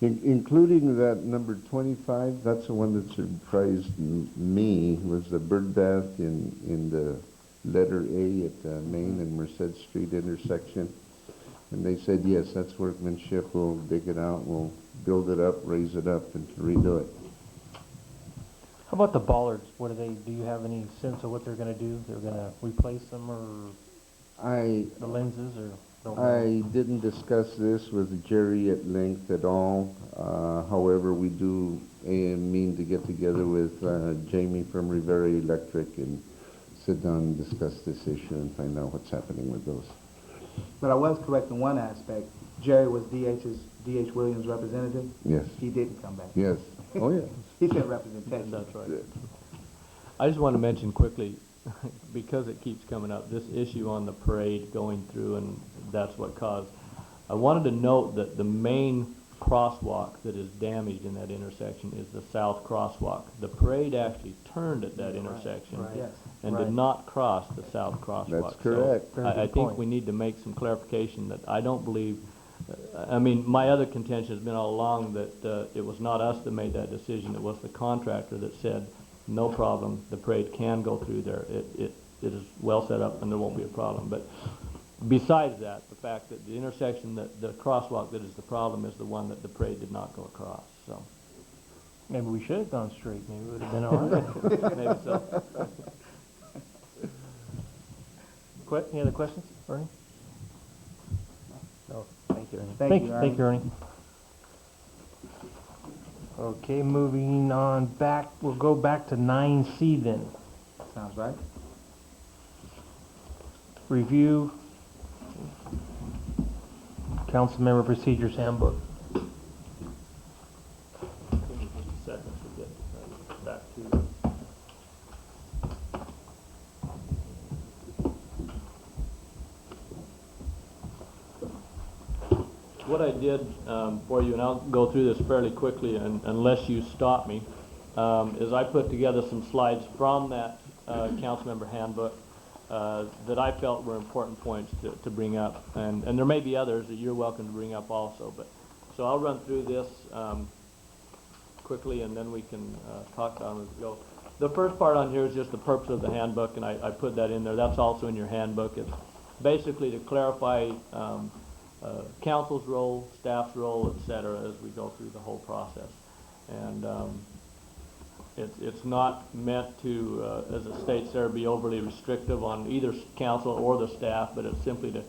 Speaker 8: Including that number 25, that's the one that surprised me, was the bird bath in the letter A at the Main and Merced Street intersection. And they said, yes, that's workmanship. We'll dig it out, we'll build it up, raise it up, and redo it.
Speaker 2: How about the bollards? What do you have any sense of what they're going to do? They're going to replace them or the lenses or? Don't know.
Speaker 8: I didn't discuss this with Jerry at length at all. However, we do mean to get together with Jamie from Rivera Electric and sit down and discuss this issue and find out what's happening with those.
Speaker 1: But I was correct in one aspect. Jerry was D.H. Williams' representative.
Speaker 8: Yes.
Speaker 1: He didn't come back.
Speaker 8: Yes. Oh, yes.
Speaker 1: He sent representation.
Speaker 3: That's right. I just want to mention quickly, because it keeps coming up, this issue on the parade going through, and that's what caused. I wanted to note that the main crosswalk that is damaged in that intersection is the south crosswalk. The parade actually turned at that intersection
Speaker 1: Yes.
Speaker 3: and
Speaker 2: Right.
Speaker 3: did not cross the south crosswalk.
Speaker 8: That's correct.
Speaker 3: So
Speaker 2: Very
Speaker 3: I
Speaker 2: good
Speaker 3: think
Speaker 2: point.
Speaker 3: we need to make some clarification that I don't believe, I mean, my other contention has been all along that it was not us that made that decision. It was the contractor that said, no problem, the parade can go through there. It is well set up and there won't be a problem. But besides that, the fact that the intersection, the crosswalk that is the problem is the one that the parade did not go across, so.
Speaker 2: Maybe we should have gone straight. Maybe it would have been all right.
Speaker 3: Maybe so.
Speaker 2: Any other questions, Ernie?
Speaker 4: No, thank you, Ernie.
Speaker 1: Thank you,
Speaker 2: Thank you, Ernie. Okay, moving on back. We'll go back to 9C then.
Speaker 1: Sounds right.
Speaker 2: Review Council Member Procedures Handbook.
Speaker 3: Seconds to get back to. What I did for you, and I'll go through this fairly quickly unless you stop me, is I put together some slides from that Councilmember handbook that I felt were important points to bring up. And there may be others that you're welcome to bring up also. But so I'll run through this quickly and then we can talk about them as we go. The first part on here is just the purpose of the handbook, and I put that in there. That's also in your handbook. It's basically to clarify council's role, staff's role, et cetera, as we go through the whole process. And it's not meant to, as it states there, be overly restrictive on either council or the staff, but it's simply to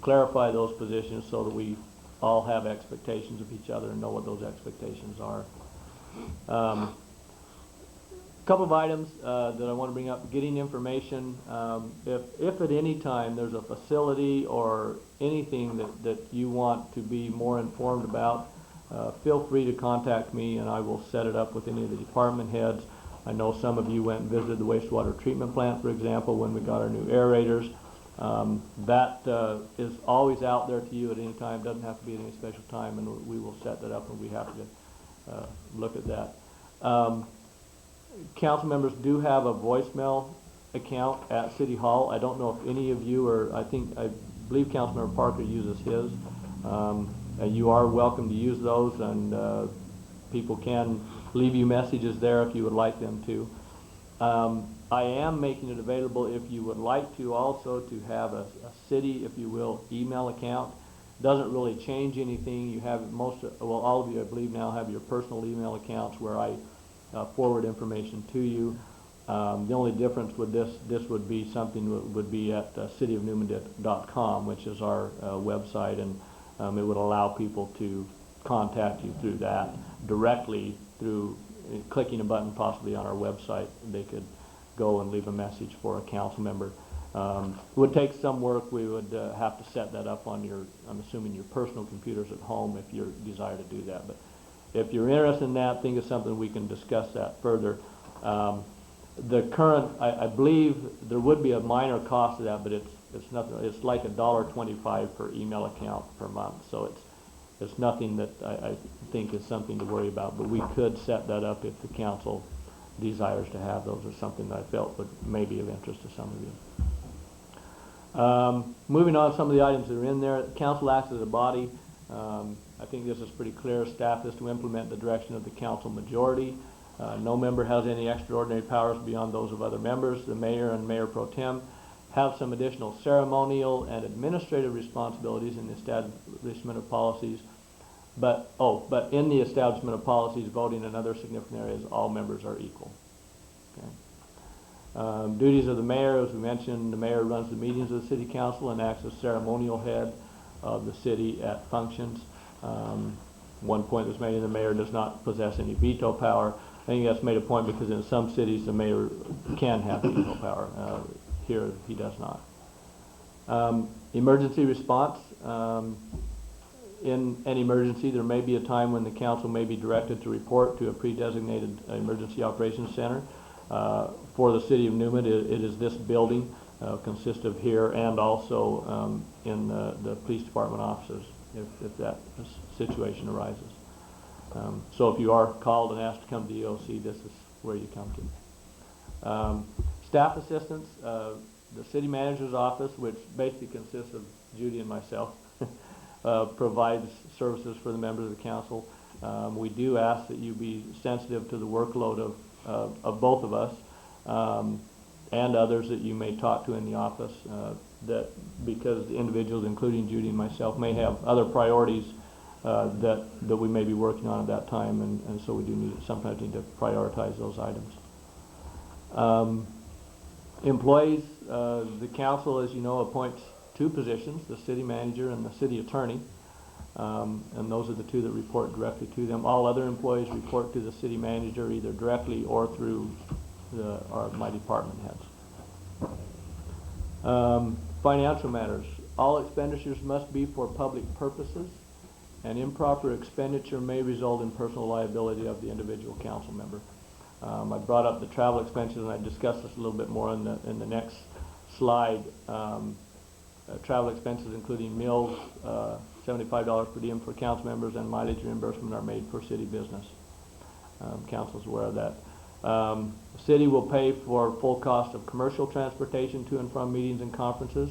Speaker 3: clarify those positions so that we all have expectations of each other and know what those expectations are. Couple of items that I want to bring up. Getting information. If at any time there's a facility or anything that you want to be more informed about, feel free to contact me and I will set it up with any of the department heads. I know some of you went and visited the wastewater treatment plant, for example, when we got our new aerators. That is always out there to you at any time. Doesn't have to be at any special time, and we will set that up and we have to look at that. Council members do have a voicemail account at City Hall. I don't know if any of you I believe Councilmember Parker uses his. You are welcome to use those, and people can leave you messages there if you would like them to. I am making it available if you would like to also to have a city, if you will, email account. Doesn't really change anything. You have all of you, I believe, now have your personal email accounts where I forward information to you. The only difference with this would be something that would be at cityofnewman.com, which is our website, and it would allow people to contact you through that directly through clicking a button possibly on our website. They could go and leave a message for a council member. It would take some work. We would have to set that up on your, I'm assuming, your personal computers at home if you desire to do that. But if you're interested in that, think of something, we can discuss that further. The current, I believe there would be a minor cost to that, but it's nothing. It's like $1.25 per email account per month. So it's nothing that I think is something to worry about. But we could set that up if the council desires to have those, or something that I felt may be of interest to some of you. Moving on, some of the items that are in there. Council acts as a body. I think this is pretty clear. Staff is to implement the direction of the council majority. No member has any extraordinary powers beyond those of other members. The mayor and mayor pro tem have some additional ceremonial and administrative responsibilities in the establishment of policies. But in the establishment of policies, voting, and other significant areas, all members are equal. Okay. Duties of the mayor, as we mentioned, the mayor runs the meetings of the city council and acts as ceremonial head of the city at functions. One point was made, the mayor does not possess any veto power. I think that's made a point because in some cities the mayor can have veto power. Here he does not. Emergency response. In an emergency, there may be a time when the council may be directed to report to a pre-designated emergency operations center. For the city of Newman, it is this building, consists of here and also in the police department offices if that situation arises. So if you are called and asked to come to the EOC, this is where you come to. Staff assistance, the city manager's office, which basically consists of Judy and myself, provides services for the members of the council. We do ask that you be sensitive to the workload of both of us and others that you may talk to in the office, that because the individuals, including Judy and myself, may have other priorities that we may be working on at that time, and so we do sometimes need to prioritize those items. Employees, the council, as you know, appoints two positions, the city manager and the city attorney, and those are the two that report directly to them. All other employees report to the city manager either directly or through my department heads. Financial matters. All expenditures must be for public purposes, and improper expenditure may result in personal liability of the individual council member. I brought up the travel expenses, and I discussed this a little bit more in the next slide. Travel expenses, including meals, $75 per diem for council members, and mileage reimbursement are made for city business. Council's aware of that. The city will pay for full cost of commercial transportation to and from meetings and conferences.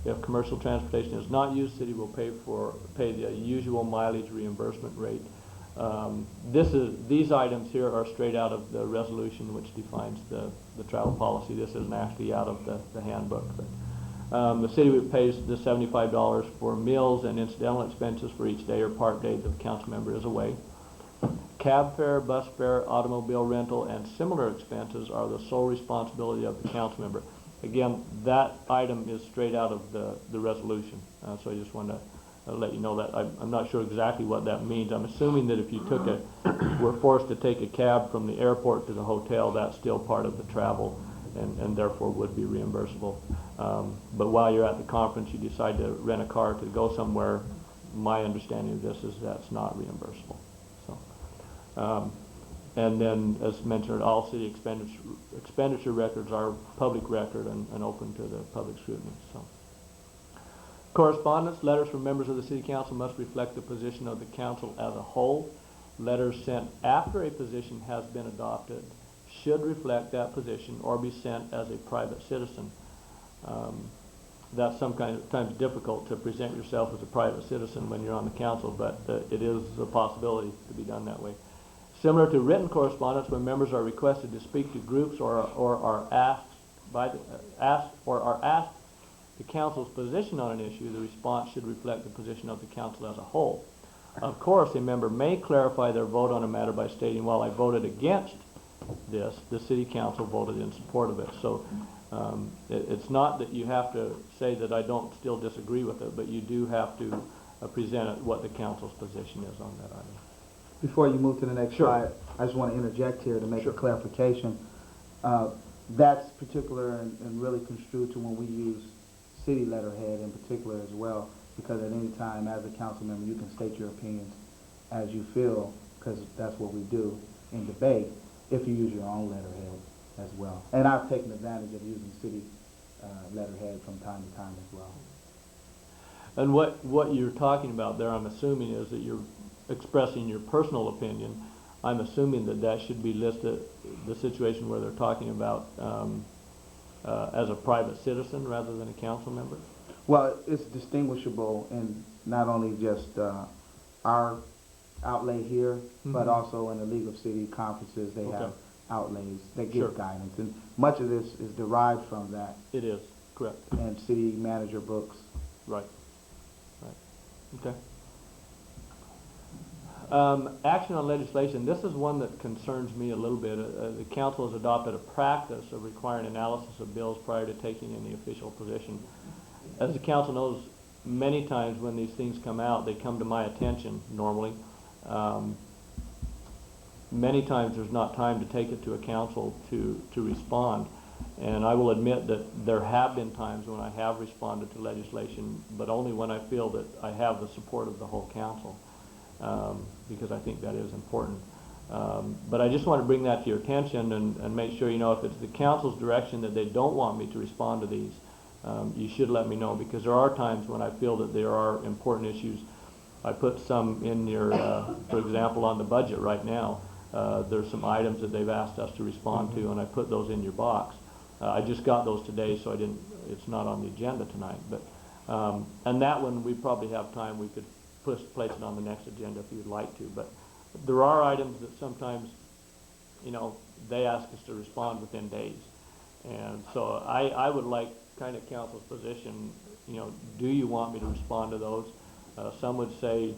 Speaker 3: If commercial transportation is not used, city will pay the usual mileage reimbursement rate. These items here are straight out of the resolution which defines the travel policy. This isn't actually out of the handbook. But, the city pays the $75 for meals and incidental expenses for each day or part day that the council member is away. Cab fare, bus fare, automobile rental, and similar expenses are the sole responsibility of the council member. Again, that item is straight out of the resolution, so I just want to let you know that. I'm not sure exactly what that means. I'm assuming that if you were forced to take a cab from the airport to the hotel, that's still part of the travel and therefore would be reimbursable. But while you're at the conference, you decide to rent a car to go somewhere, my understanding of this is that's not reimbursable. So, and then, as mentioned, all city expenditure records are public record and open to the public scrutiny. So, correspondence, letters from members of the city council must reflect the position of the council as a whole. Letters sent after a position has been adopted should reflect that position or be sent as a private citizen. that's sometimes difficult to present yourself as a private citizen when you're on the council, but it is a possibility to be done that way. Similar to written correspondence, when members are requested to speak to groups or are asked the council's position on an issue, the response should reflect the position of the council as a whole. Of course, a member may clarify their vote on a matter by stating, "While I voted against this, the city council voted in support of it." So it's not that you have to say that I don't still disagree with it, but you do have to present what the council's position is on that item.
Speaker 1: Before you move to the next
Speaker 3: Sure.
Speaker 1: slide, I just want to interject here to make
Speaker 3: Sure.
Speaker 1: a clarification. That's particular and really construed to when we use city letterhead in particular as well, because at any time as a council member, you can state your opinions as you feel, because that's what we do in debate, if you use your own letterhead as well. And I've taken advantage of using city letterhead from time to time as well.
Speaker 3: And what you're talking about there, I'm assuming, is that you're expressing your personal opinion. I'm assuming that should be listed, the situation where they're talking about as a private citizen rather than a council member?
Speaker 1: Well, it's distinguishable in not only just our outlay here, but also in the League of City conferences, they have outlays that give
Speaker 3: Sure.
Speaker 1: guidance. And much of this is derived from that
Speaker 3: It is, correct.
Speaker 1: and city manager books.
Speaker 3: Right. Okay. Action on legislation. This is one that concerns me a little bit. The council has adopted a practice of requiring analysis of bills prior to taking any official position. As the council knows, many times when these things come out, they come to my attention normally. Many times there's not time to take it to a council to respond. And I will admit that there have been times when I have responded to legislation, but only when I feel that I have the support of the whole council, because I think that is important. But I just want to bring that to your attention and make sure, if it's the council's direction that they don't want me to respond to these, you should let me know, because there are times when I feel that there are important issues. I put some in your, for example, on the budget right now. There's some items that they've asked us to respond to, and I put those in your box. I just got those today, so it's not on the agenda tonight. But and that one, we probably have time. We could place it on the next agenda if you'd like to. But there are items that sometimes, they ask us to respond within days. And so I would like kind of council's position, do you want me to respond to those? Some would say,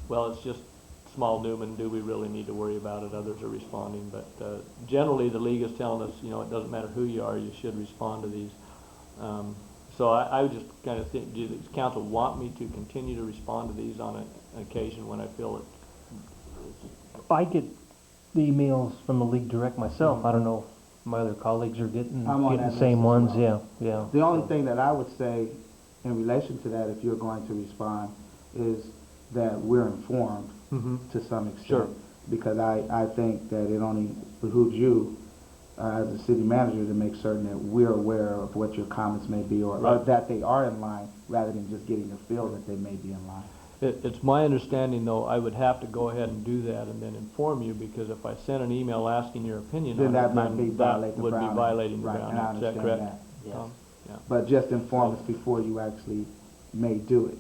Speaker 3: well, it's just small Newman, do we really need to worry about it? Others are responding, but generally the league is telling us, it doesn't matter who you are, you should respond to these. So I would just kind of think, does the council want me to continue to respond to these on an occasion when I feel it?
Speaker 2: I get the emails from the league direct myself. I don't know if my other colleagues are getting
Speaker 1: I'm on
Speaker 2: the
Speaker 1: that
Speaker 2: same
Speaker 1: list as
Speaker 2: ones.
Speaker 1: well.
Speaker 2: Yeah.
Speaker 1: The only thing that I would say in relation to that, if you're going to respond, is that we're informed to some extent.
Speaker 3: Sure.
Speaker 1: Because I think that it only behooves you as a city manager to make certain that we're aware of what your comments may be, or that they are in line, rather than just getting a feel that they may be in line.
Speaker 3: It's my understanding, though, I would have to go ahead and do that and then inform you, because if I sent an email asking your opinion
Speaker 1: Then
Speaker 3: on
Speaker 1: that
Speaker 3: it,
Speaker 1: might
Speaker 3: then
Speaker 1: be
Speaker 3: that
Speaker 1: violate the
Speaker 3: would be
Speaker 1: Brown Act.
Speaker 3: violating the
Speaker 1: Right,
Speaker 3: Brown
Speaker 1: and I
Speaker 3: Act. Is that
Speaker 1: understand
Speaker 3: correct?
Speaker 1: that.
Speaker 4: Yes.
Speaker 3: Yeah.
Speaker 1: But just inform us before you actually may do it.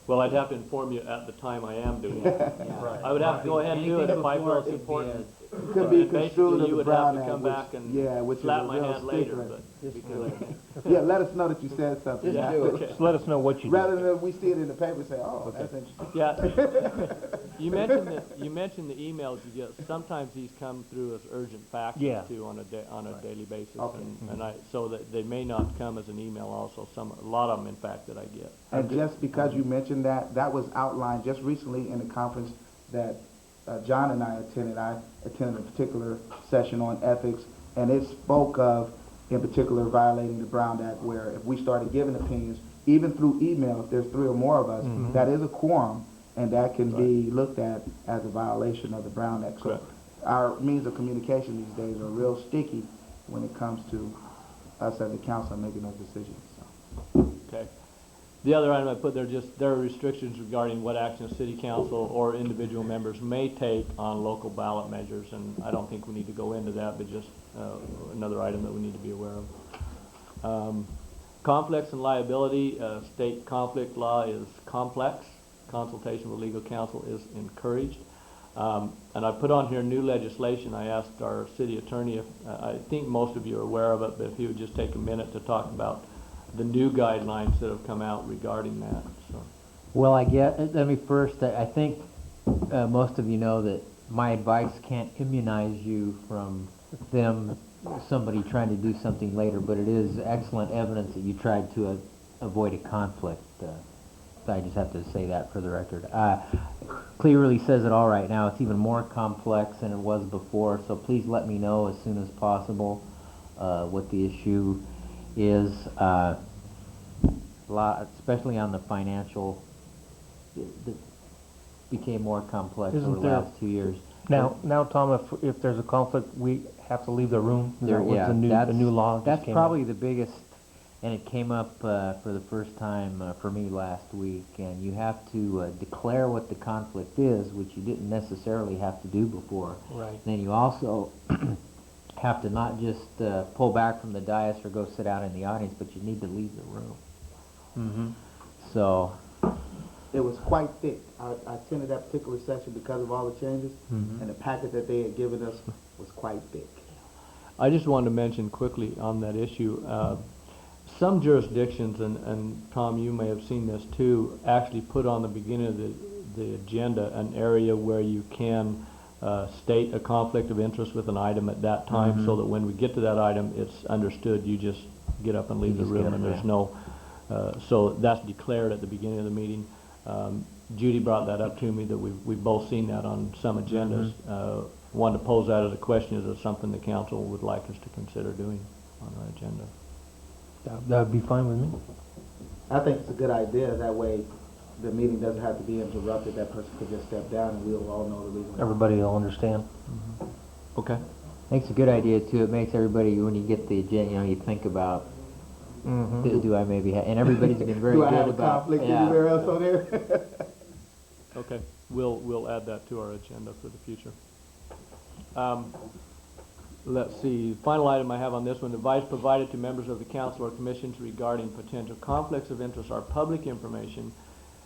Speaker 3: Well, I'd have to inform you at the time I am doing it.
Speaker 4: Yeah.
Speaker 3: I would have to go ahead and do it if I feel it's
Speaker 4: Anything before
Speaker 3: important.
Speaker 1: It could be
Speaker 3: And basically,
Speaker 1: construed of
Speaker 3: you
Speaker 1: the
Speaker 3: would
Speaker 1: Brown
Speaker 3: have
Speaker 1: Act,
Speaker 3: to come
Speaker 1: which-
Speaker 3: back and
Speaker 1: yeah, which is
Speaker 3: slap
Speaker 1: a
Speaker 3: my
Speaker 1: real
Speaker 3: hand later,
Speaker 1: stickler.
Speaker 3: but because
Speaker 1: Yeah, let us know that you said something.
Speaker 3: Yeah, okay.
Speaker 2: Just let us know what you
Speaker 1: Rather
Speaker 2: do.
Speaker 1: than we see it in the paper and say, oh, that's interesting.
Speaker 3: Yeah, you mentioned the emails you get. Sometimes these come through as urgent faxes
Speaker 2: Yeah.
Speaker 3: too on a daily basis,
Speaker 1: Okay.
Speaker 3: and so that they may not come as an email. Also, a lot of them, in fact, that I get.
Speaker 1: And just because you mentioned that was outlined just recently in the conference that John and I attended. I attended a particular session on ethics, and it spoke of, in particular, violating the Brown Act, where if we started giving opinions, even through email, if there's 3 or more of us, that is a quorum, and that can be looked at as a violation of the Brown Act. So
Speaker 3: Correct.
Speaker 1: our means of communication these days are real sticky when it comes to us as a council making those decisions. So.
Speaker 3: Okay. The other item I put there, there are restrictions regarding what action a city council or individual members may take on local ballot measures, and I don't think we need to go into that, but just another item that we need to be aware of. Conflicts and liability, state conflict law is complex. Consultation with legal counsel is encouraged. And I put on here new legislation. I asked our city attorney if, I think most of you are aware of it, but if he would just take a minute to talk about the new guidelines that have come out regarding that, so.
Speaker 4: Well, let me first, I think most of you know that my advice can't immunize you from somebody trying to do something later, but it is excellent evidence that you tried to avoid a conflict. I just have to say that for the record. Clearly says it all right now. It's even more complex than it was before, so please let me know as soon as possible what the issue is, especially on the financial. It became more complex over the last 2 years.
Speaker 2: Now, Tom, if there's a conflict, we have to leave the room? Is that what's the new law just
Speaker 4: That's
Speaker 2: came
Speaker 4: probably
Speaker 2: out?
Speaker 4: the biggest, and it came up for the first time for me last week, and you have to declare what the conflict is, which you didn't necessarily have to do before.
Speaker 2: Right.
Speaker 4: Then you also have to not just pull back from the dais or go sit out in the audience, but you need to leave the room.
Speaker 2: Mm-hmm.
Speaker 4: So,
Speaker 1: It was quite thick. I attended that particular session because of all the changes,
Speaker 3: Mm-hmm.
Speaker 1: and the packet that they had given us was quite thick.
Speaker 3: I just wanted to mention quickly on that issue, some jurisdictions, and Tom, you may have seen this too, actually put on the beginning of the agenda an area where you can state a conflict of interest with an item at that time, so that when we get to that item, it's understood. You just get up and leave the room, and there's no, so that's declared at the beginning of the meeting. Judy brought that up to me, that we've both seen that on some agendas. Wanted to pose that as a question. Is it something the council would like us to consider doing on our agenda?
Speaker 2: That would be fine with me.
Speaker 1: I think it's a good idea. That way, the meeting doesn't have to be interrupted. That person could just step down, and we'll all know the reason.
Speaker 2: Everybody will understand.
Speaker 3: Okay.
Speaker 4: I think it's a good idea too. It makes everybody, when you get the agenda, you think about, do I maybe have, and everybody's been very
Speaker 1: Do
Speaker 4: good
Speaker 1: I have a
Speaker 4: about,
Speaker 1: conflict anywhere else on there?
Speaker 3: Okay. We'll add that to our agenda for the future. Let's see, final item I have on this one, advice provided to members of the council or commissions regarding potential conflicts of interest are public information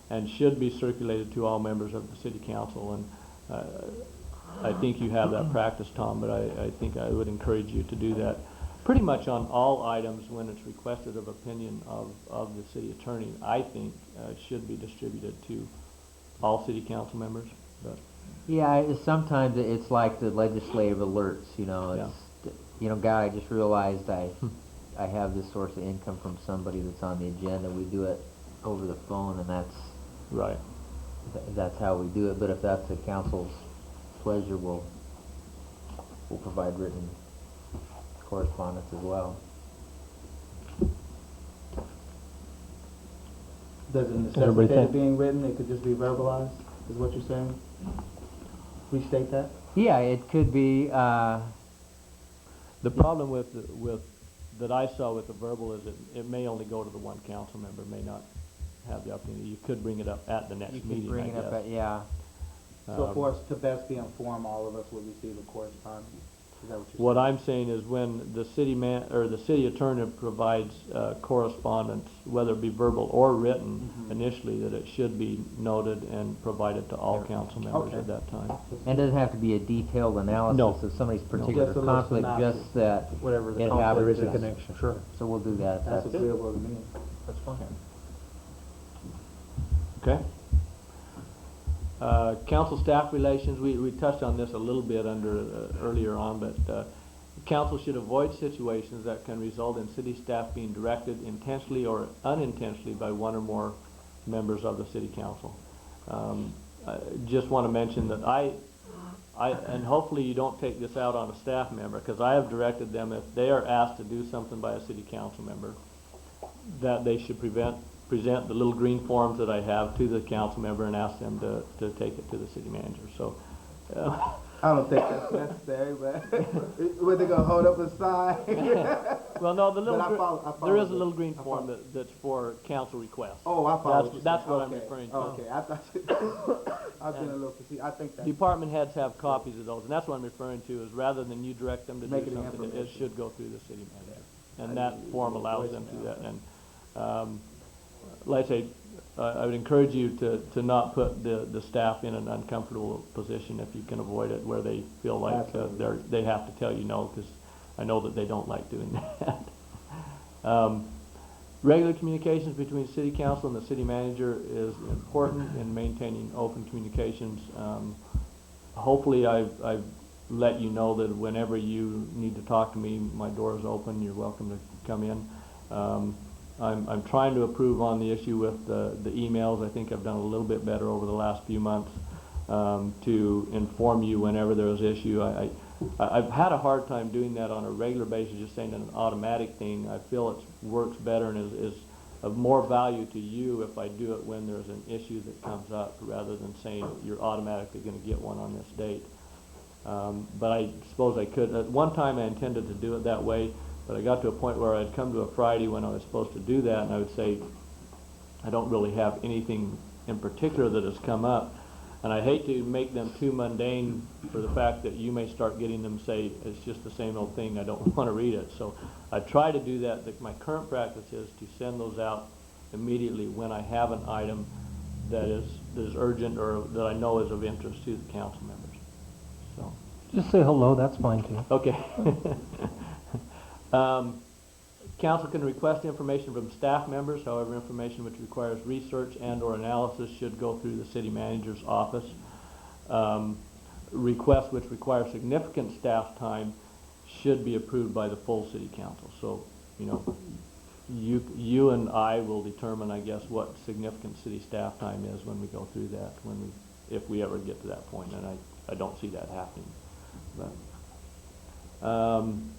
Speaker 3: and should be circulated to all members of the city council. And I think you have that practice, Tom, but I think I would encourage you to do that pretty much on all items when it's requested of opinion of the city attorney. I think it should be distributed to all city council members. But
Speaker 4: yeah, sometimes it's like the legislative alerts, God, I just realized I have this source of income from somebody that's on the agenda. We do it over the phone, and that's
Speaker 3: right.
Speaker 4: That's how we do it. But if that's the council's pleasure, we'll provide written correspondence as well.
Speaker 1: Does it
Speaker 2: Everybody
Speaker 1: necessitate
Speaker 2: think-
Speaker 1: it being written? It could just be verbalized, is what you're saying? Restate that?
Speaker 4: Yeah, it could be.
Speaker 3: The problem with that I saw with the verbal is it may only go to the one council member, may not have the opportunity. You could bring it up at the next
Speaker 4: You
Speaker 3: meeting,
Speaker 4: could bring it up
Speaker 3: guess.
Speaker 4: at, yeah.
Speaker 1: So for us to best be informed, all of us will receive a correspondence? Is that what you're saying?
Speaker 3: What I'm saying is when the city attorney provides correspondence, whether it be verbal or written initially, that it should be noted and provided to all council members
Speaker 1: Okay.
Speaker 3: at that time.
Speaker 4: And it doesn't have to be a detailed analysis
Speaker 3: No.
Speaker 4: of somebody's particular
Speaker 1: Just a little
Speaker 4: conflict,
Speaker 1: synopsis.
Speaker 4: just that
Speaker 5: Whatever the
Speaker 4: it
Speaker 5: conflict,
Speaker 4: happens.
Speaker 5: there is a connection.
Speaker 2: Sure.
Speaker 4: So we'll do that.
Speaker 1: That's agreeable to me.
Speaker 2: That's fine.
Speaker 3: Okay. Council staff relations, we touched on this a little bit earlier on, but council should avoid situations that can result in city staff being directed intentionally or unintentionally by one or more members of the city council. I just want to mention that and hopefully you don't take this out on a staff member, because I have directed them, if they are asked to do something by a city council member, that they should present the little green forms that I have to the council member and ask them to take it to the city manager. So,
Speaker 1: I don't think that's necessary, but when they gonna hold up a sign?
Speaker 3: well, no,
Speaker 1: But I follow
Speaker 3: there is a
Speaker 1: the-
Speaker 3: little green
Speaker 1: I
Speaker 3: form
Speaker 1: follow.
Speaker 3: that's for council requests.
Speaker 1: Oh, I follow.
Speaker 3: That's what I'm
Speaker 1: Okay.
Speaker 3: referring to.
Speaker 1: Okay, I thought I've been a little confused. I think that
Speaker 3: Department heads have copies of those, and that's what I'm referring to, is rather than you direct them to
Speaker 1: Make
Speaker 3: do
Speaker 1: it an
Speaker 3: something, it
Speaker 1: information.
Speaker 3: should go through the city manager. And that form allows them to do that. And Like I say, I would encourage you to not put the staff in an uncomfortable position if you can avoid it, where they feel like they have to tell you no, because I know that they don't like doing that. Regular communications between city council and the city manager is important in maintaining open communications. Hopefully I've let you know that whenever you need to talk to me, my door is open. You're welcome to come in. I'm trying to improve on the issue with the emails. I think I've done a little bit better over the last few months to inform you whenever there's an issue. I've had a hard time doing that on a regular basis, just saying an automatic thing. I feel it works better and is of more value to you if I do it when there's an issue that comes up, rather than saying you're automatically going to get one on this date. But I suppose I could. At one time I intended to do it that way, but I got to a point where I'd come to a Friday when I was supposed to do that, and I would say, I don't really have anything in particular that has come up. And I hate to make them too mundane for the fact that you may start getting them say, it's just the same old thing, I don't want to read it. So I try to do that. My current practice is to send those out immediately when I have an item that is urgent or that I know is of interest to the council members. So.
Speaker 2: Just say hello, that's fine too.
Speaker 3: Okay. Council can request information from staff members. However, information which requires research and or analysis should go through the city manager's office. Requests which require significant staff time should be approved by the full city council. So, you know, you and I will determine, I guess, what significant city staff time is when we go through that, if we ever get to that point, and I don't see that happening. But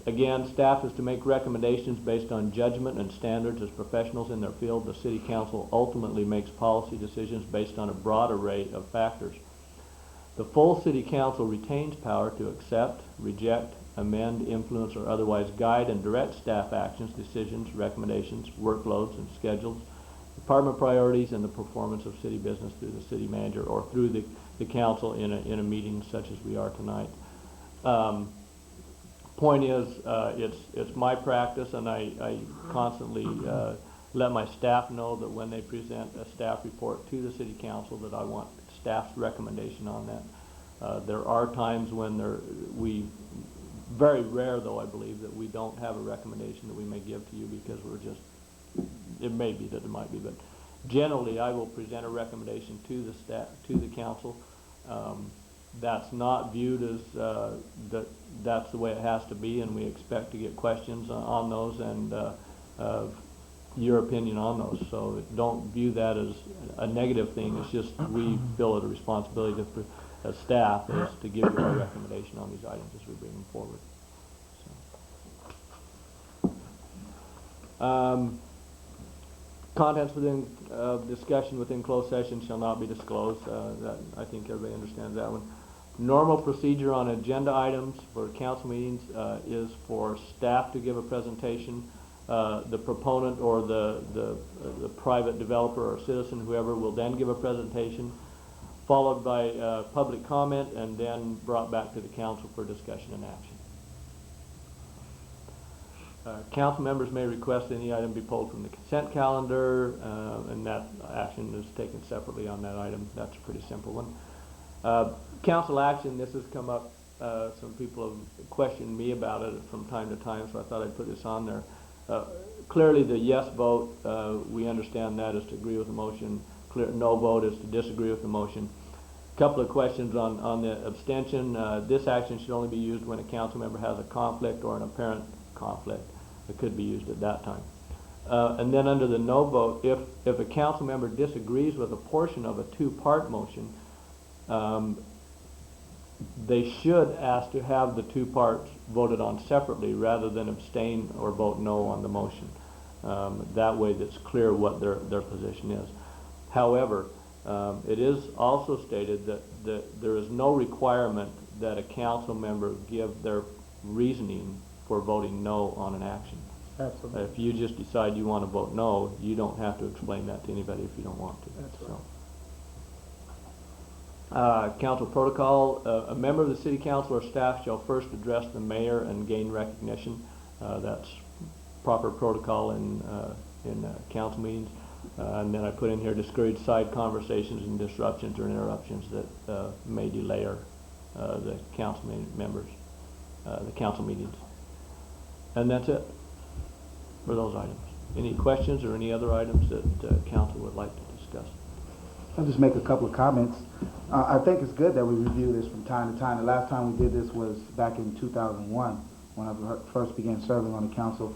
Speaker 3: again, staff is to make recommendations based on judgment and standards as professionals in their field. The city council ultimately makes policy decisions based on a broad array of factors. The full city council retains power to accept, reject, amend, influence, or otherwise guide and direct staff actions, decisions, recommendations, workloads, and schedules, department priorities, and the performance of city business through the city manager or through the council in a meeting such as we are tonight. Point is, it's my practice, and I constantly let my staff know that when they present a staff report to the city council that I want staff's recommendation on that. There are times when very rare though I believe, that we don't have a recommendation that we may give to you because it may be that it might be, but generally I will present a recommendation to the staff, to the council. That's not viewed as that's the way it has to be, and we expect to get questions on those and your opinion on those. So don't view that as a negative thing. It's just we feel it a responsibility as staff is to give you our recommendation on these items as we bring them forward. So. Contents within discussion within closed session shall not be disclosed. That, I think everybody understands that one. Normal procedure on agenda items for council meetings is for staff to give a presentation. The proponent or the private developer or citizen, whoever, will then give a presentation, followed by public comment, and then brought back to the council for discussion and action. Council members may request any item be pulled from the consent calendar, and that action is taken separately on that item. That's a pretty simple one. Council action, this has come up, some people have questioned me about it from time to time, so I thought I'd put this on there. Clearly the yes vote, we understand that is to agree with the motion. No vote is to disagree with the motion. Couple of questions on the abstention. This action should only be used when a council member has a conflict or an apparent conflict. It could be used at that time. And then under the no vote, if a council member disagrees with a portion of a two-part motion, they should ask to have the two parts voted on separately rather than abstain or vote no on the motion. That way it's clear what their position is. However, it is also stated that there is no requirement that a council member give their reasoning for voting no on an action.
Speaker 1: Absolutely.
Speaker 3: If you just decide you want to vote no, you don't have to explain that to anybody if you don't want to.
Speaker 1: That's right.
Speaker 3: So. Council protocol, a member of the city council or staff shall first address the mayor and gain recognition. That's proper protocol in in council meetings. And then I put in here, discourage side conversations and disruptions or interruptions that may delay the council members, the council meetings. And that's it for those items. Any questions or any other items that council would like to discuss?
Speaker 1: I'll just make a couple of comments. I think it's good that we review this from time to time. The last time we did this was back in 2001 when I first began serving on the council.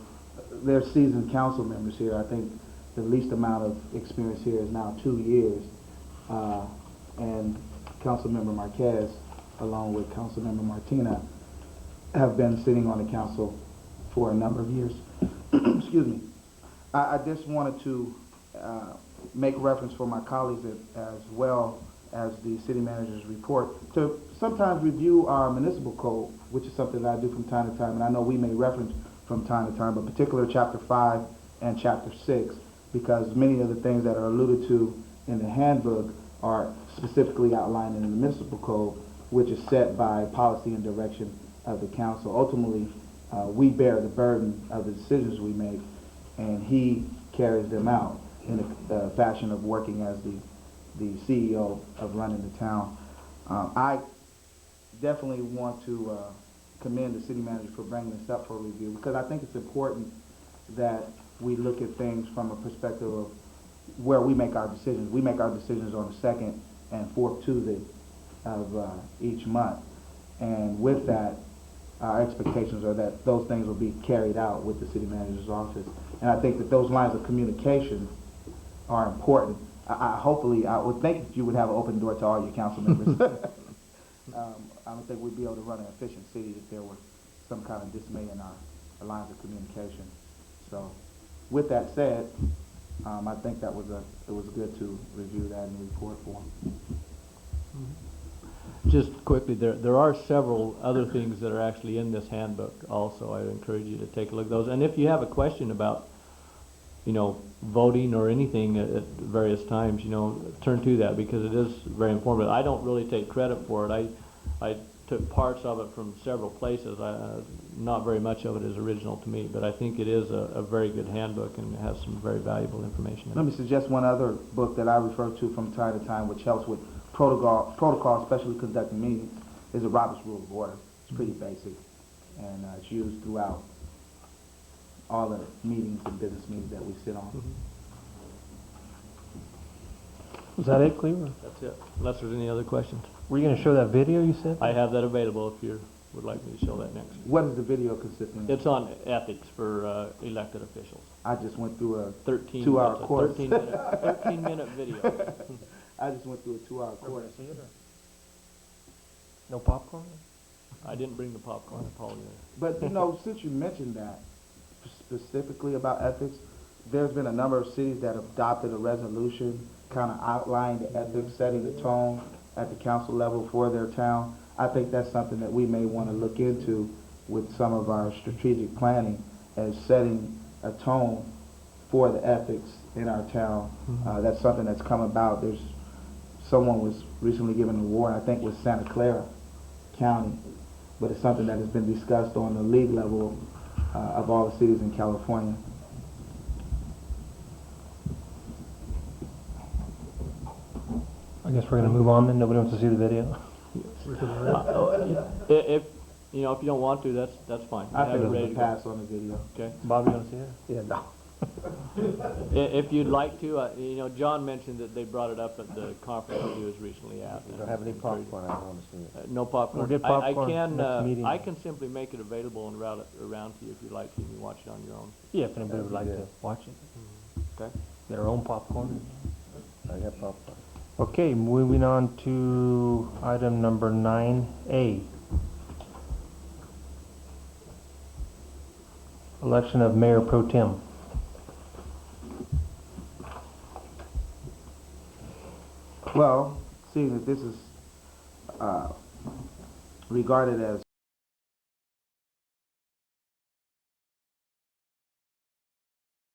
Speaker 1: There's seasoned council members here. I think the least amount of experience here is now 2 years. And Councilmember Marquez, along with Councilmember Martina, have been sitting on the council for a number of years. Excuse me. I just wanted to make reference for my colleagues as well as the city manager's report to sometimes review our municipal code, which is something that I do from time to time, and I know we may reference from time to time, but particularly Chapter 5 and Chapter 6, because many of the things that are alluded to in the handbook are specifically outlined in the municipal code, which is set by policy and direction of the council. Ultimately, we bear the burden of the decisions we make, and he carries them out in a fashion of working as the CEO of running the town. I definitely want to commend the city manager for bringing this up for review, because I think it's important that we look at things from a perspective of where we make our decisions. We make our decisions on the second and fourth Tuesday of each month, and with that, our expectations are that those things will be carried out with the city manager's office. And I think that those lines of communication are important. Hopefully, I would think that you would have an open door to all your council members. I don't think we'd be able to run an efficient city if there were some kind of dismay in our lines of communication. So, with that said, I think that it was good to review that in report form.
Speaker 3: Just quickly, there are several other things that are actually in this handbook also. I would encourage you to take a look at those. And if you have a question about, voting or anything at various times, turn to that, because it is very informative. I don't really take credit for it. I took parts of it from several places. Not very much of it is original to me, but I think it is a very good handbook and it has some very valuable information in
Speaker 1: Let me suggest one other book that I refer to from time to time, which helps with protocol, especially conducting meetings, is the Robert's Rule of Order. It's pretty basic, and it's used throughout all the meetings and business meetings that we sit on.
Speaker 2: Is that it, Cleaver?
Speaker 3: That's it, unless there's any other questions.
Speaker 2: Were you going to show that video you said?
Speaker 3: I have that available if you would like me to show that next.
Speaker 1: What is the video consisting of?
Speaker 3: It's on ethics for elected officials.
Speaker 1: I just went through a
Speaker 3: 13
Speaker 1: 2-hour
Speaker 3: minutes,
Speaker 1: course.
Speaker 3: 13-minute video.
Speaker 1: I just went through a 2-hour course.
Speaker 2: No popcorn?
Speaker 3: I didn't bring the popcorn, I apologize.
Speaker 1: But since you mentioned that specifically about ethics, there's been a number of cities that have adopted a resolution kind of outlining the ethics, setting the tone at the council level for their town. I think that's something that we may want to look into with some of our strategic planning, as setting a tone for the ethics in our town. That's something that's come about. Someone was recently given an award, I think with Santa Clara County, but it's something that has been discussed on the league level of all the cities in California.
Speaker 2: I guess we're going to move on then. Nobody wants to see the video?
Speaker 3: If you don't want to, that's fine.
Speaker 1: I
Speaker 3: Have
Speaker 1: think
Speaker 3: it
Speaker 1: it's
Speaker 3: ready
Speaker 1: a
Speaker 3: to
Speaker 1: pass
Speaker 3: go.
Speaker 1: on the video.
Speaker 3: Okay.
Speaker 2: Bob, you want to see it?
Speaker 1: Yeah, no.
Speaker 3: If you'd like to, John mentioned that they brought it up at the conference that he was recently at.
Speaker 10: You don't have any popcorn, I don't want to see it.
Speaker 3: No popcorn.
Speaker 2: We'll get popcorn next meeting.
Speaker 3: I can simply make it available and route it around to you if you'd like to, and you watch it on your own.
Speaker 2: Yeah, if anybody would like to watch it.
Speaker 3: Okay.
Speaker 2: Their own popcorn.
Speaker 10: I got popcorn.
Speaker 2: Okay, moving on to item number 9A. Election of Mayor Pro Tem.
Speaker 1: Well, seeing that this is regarded as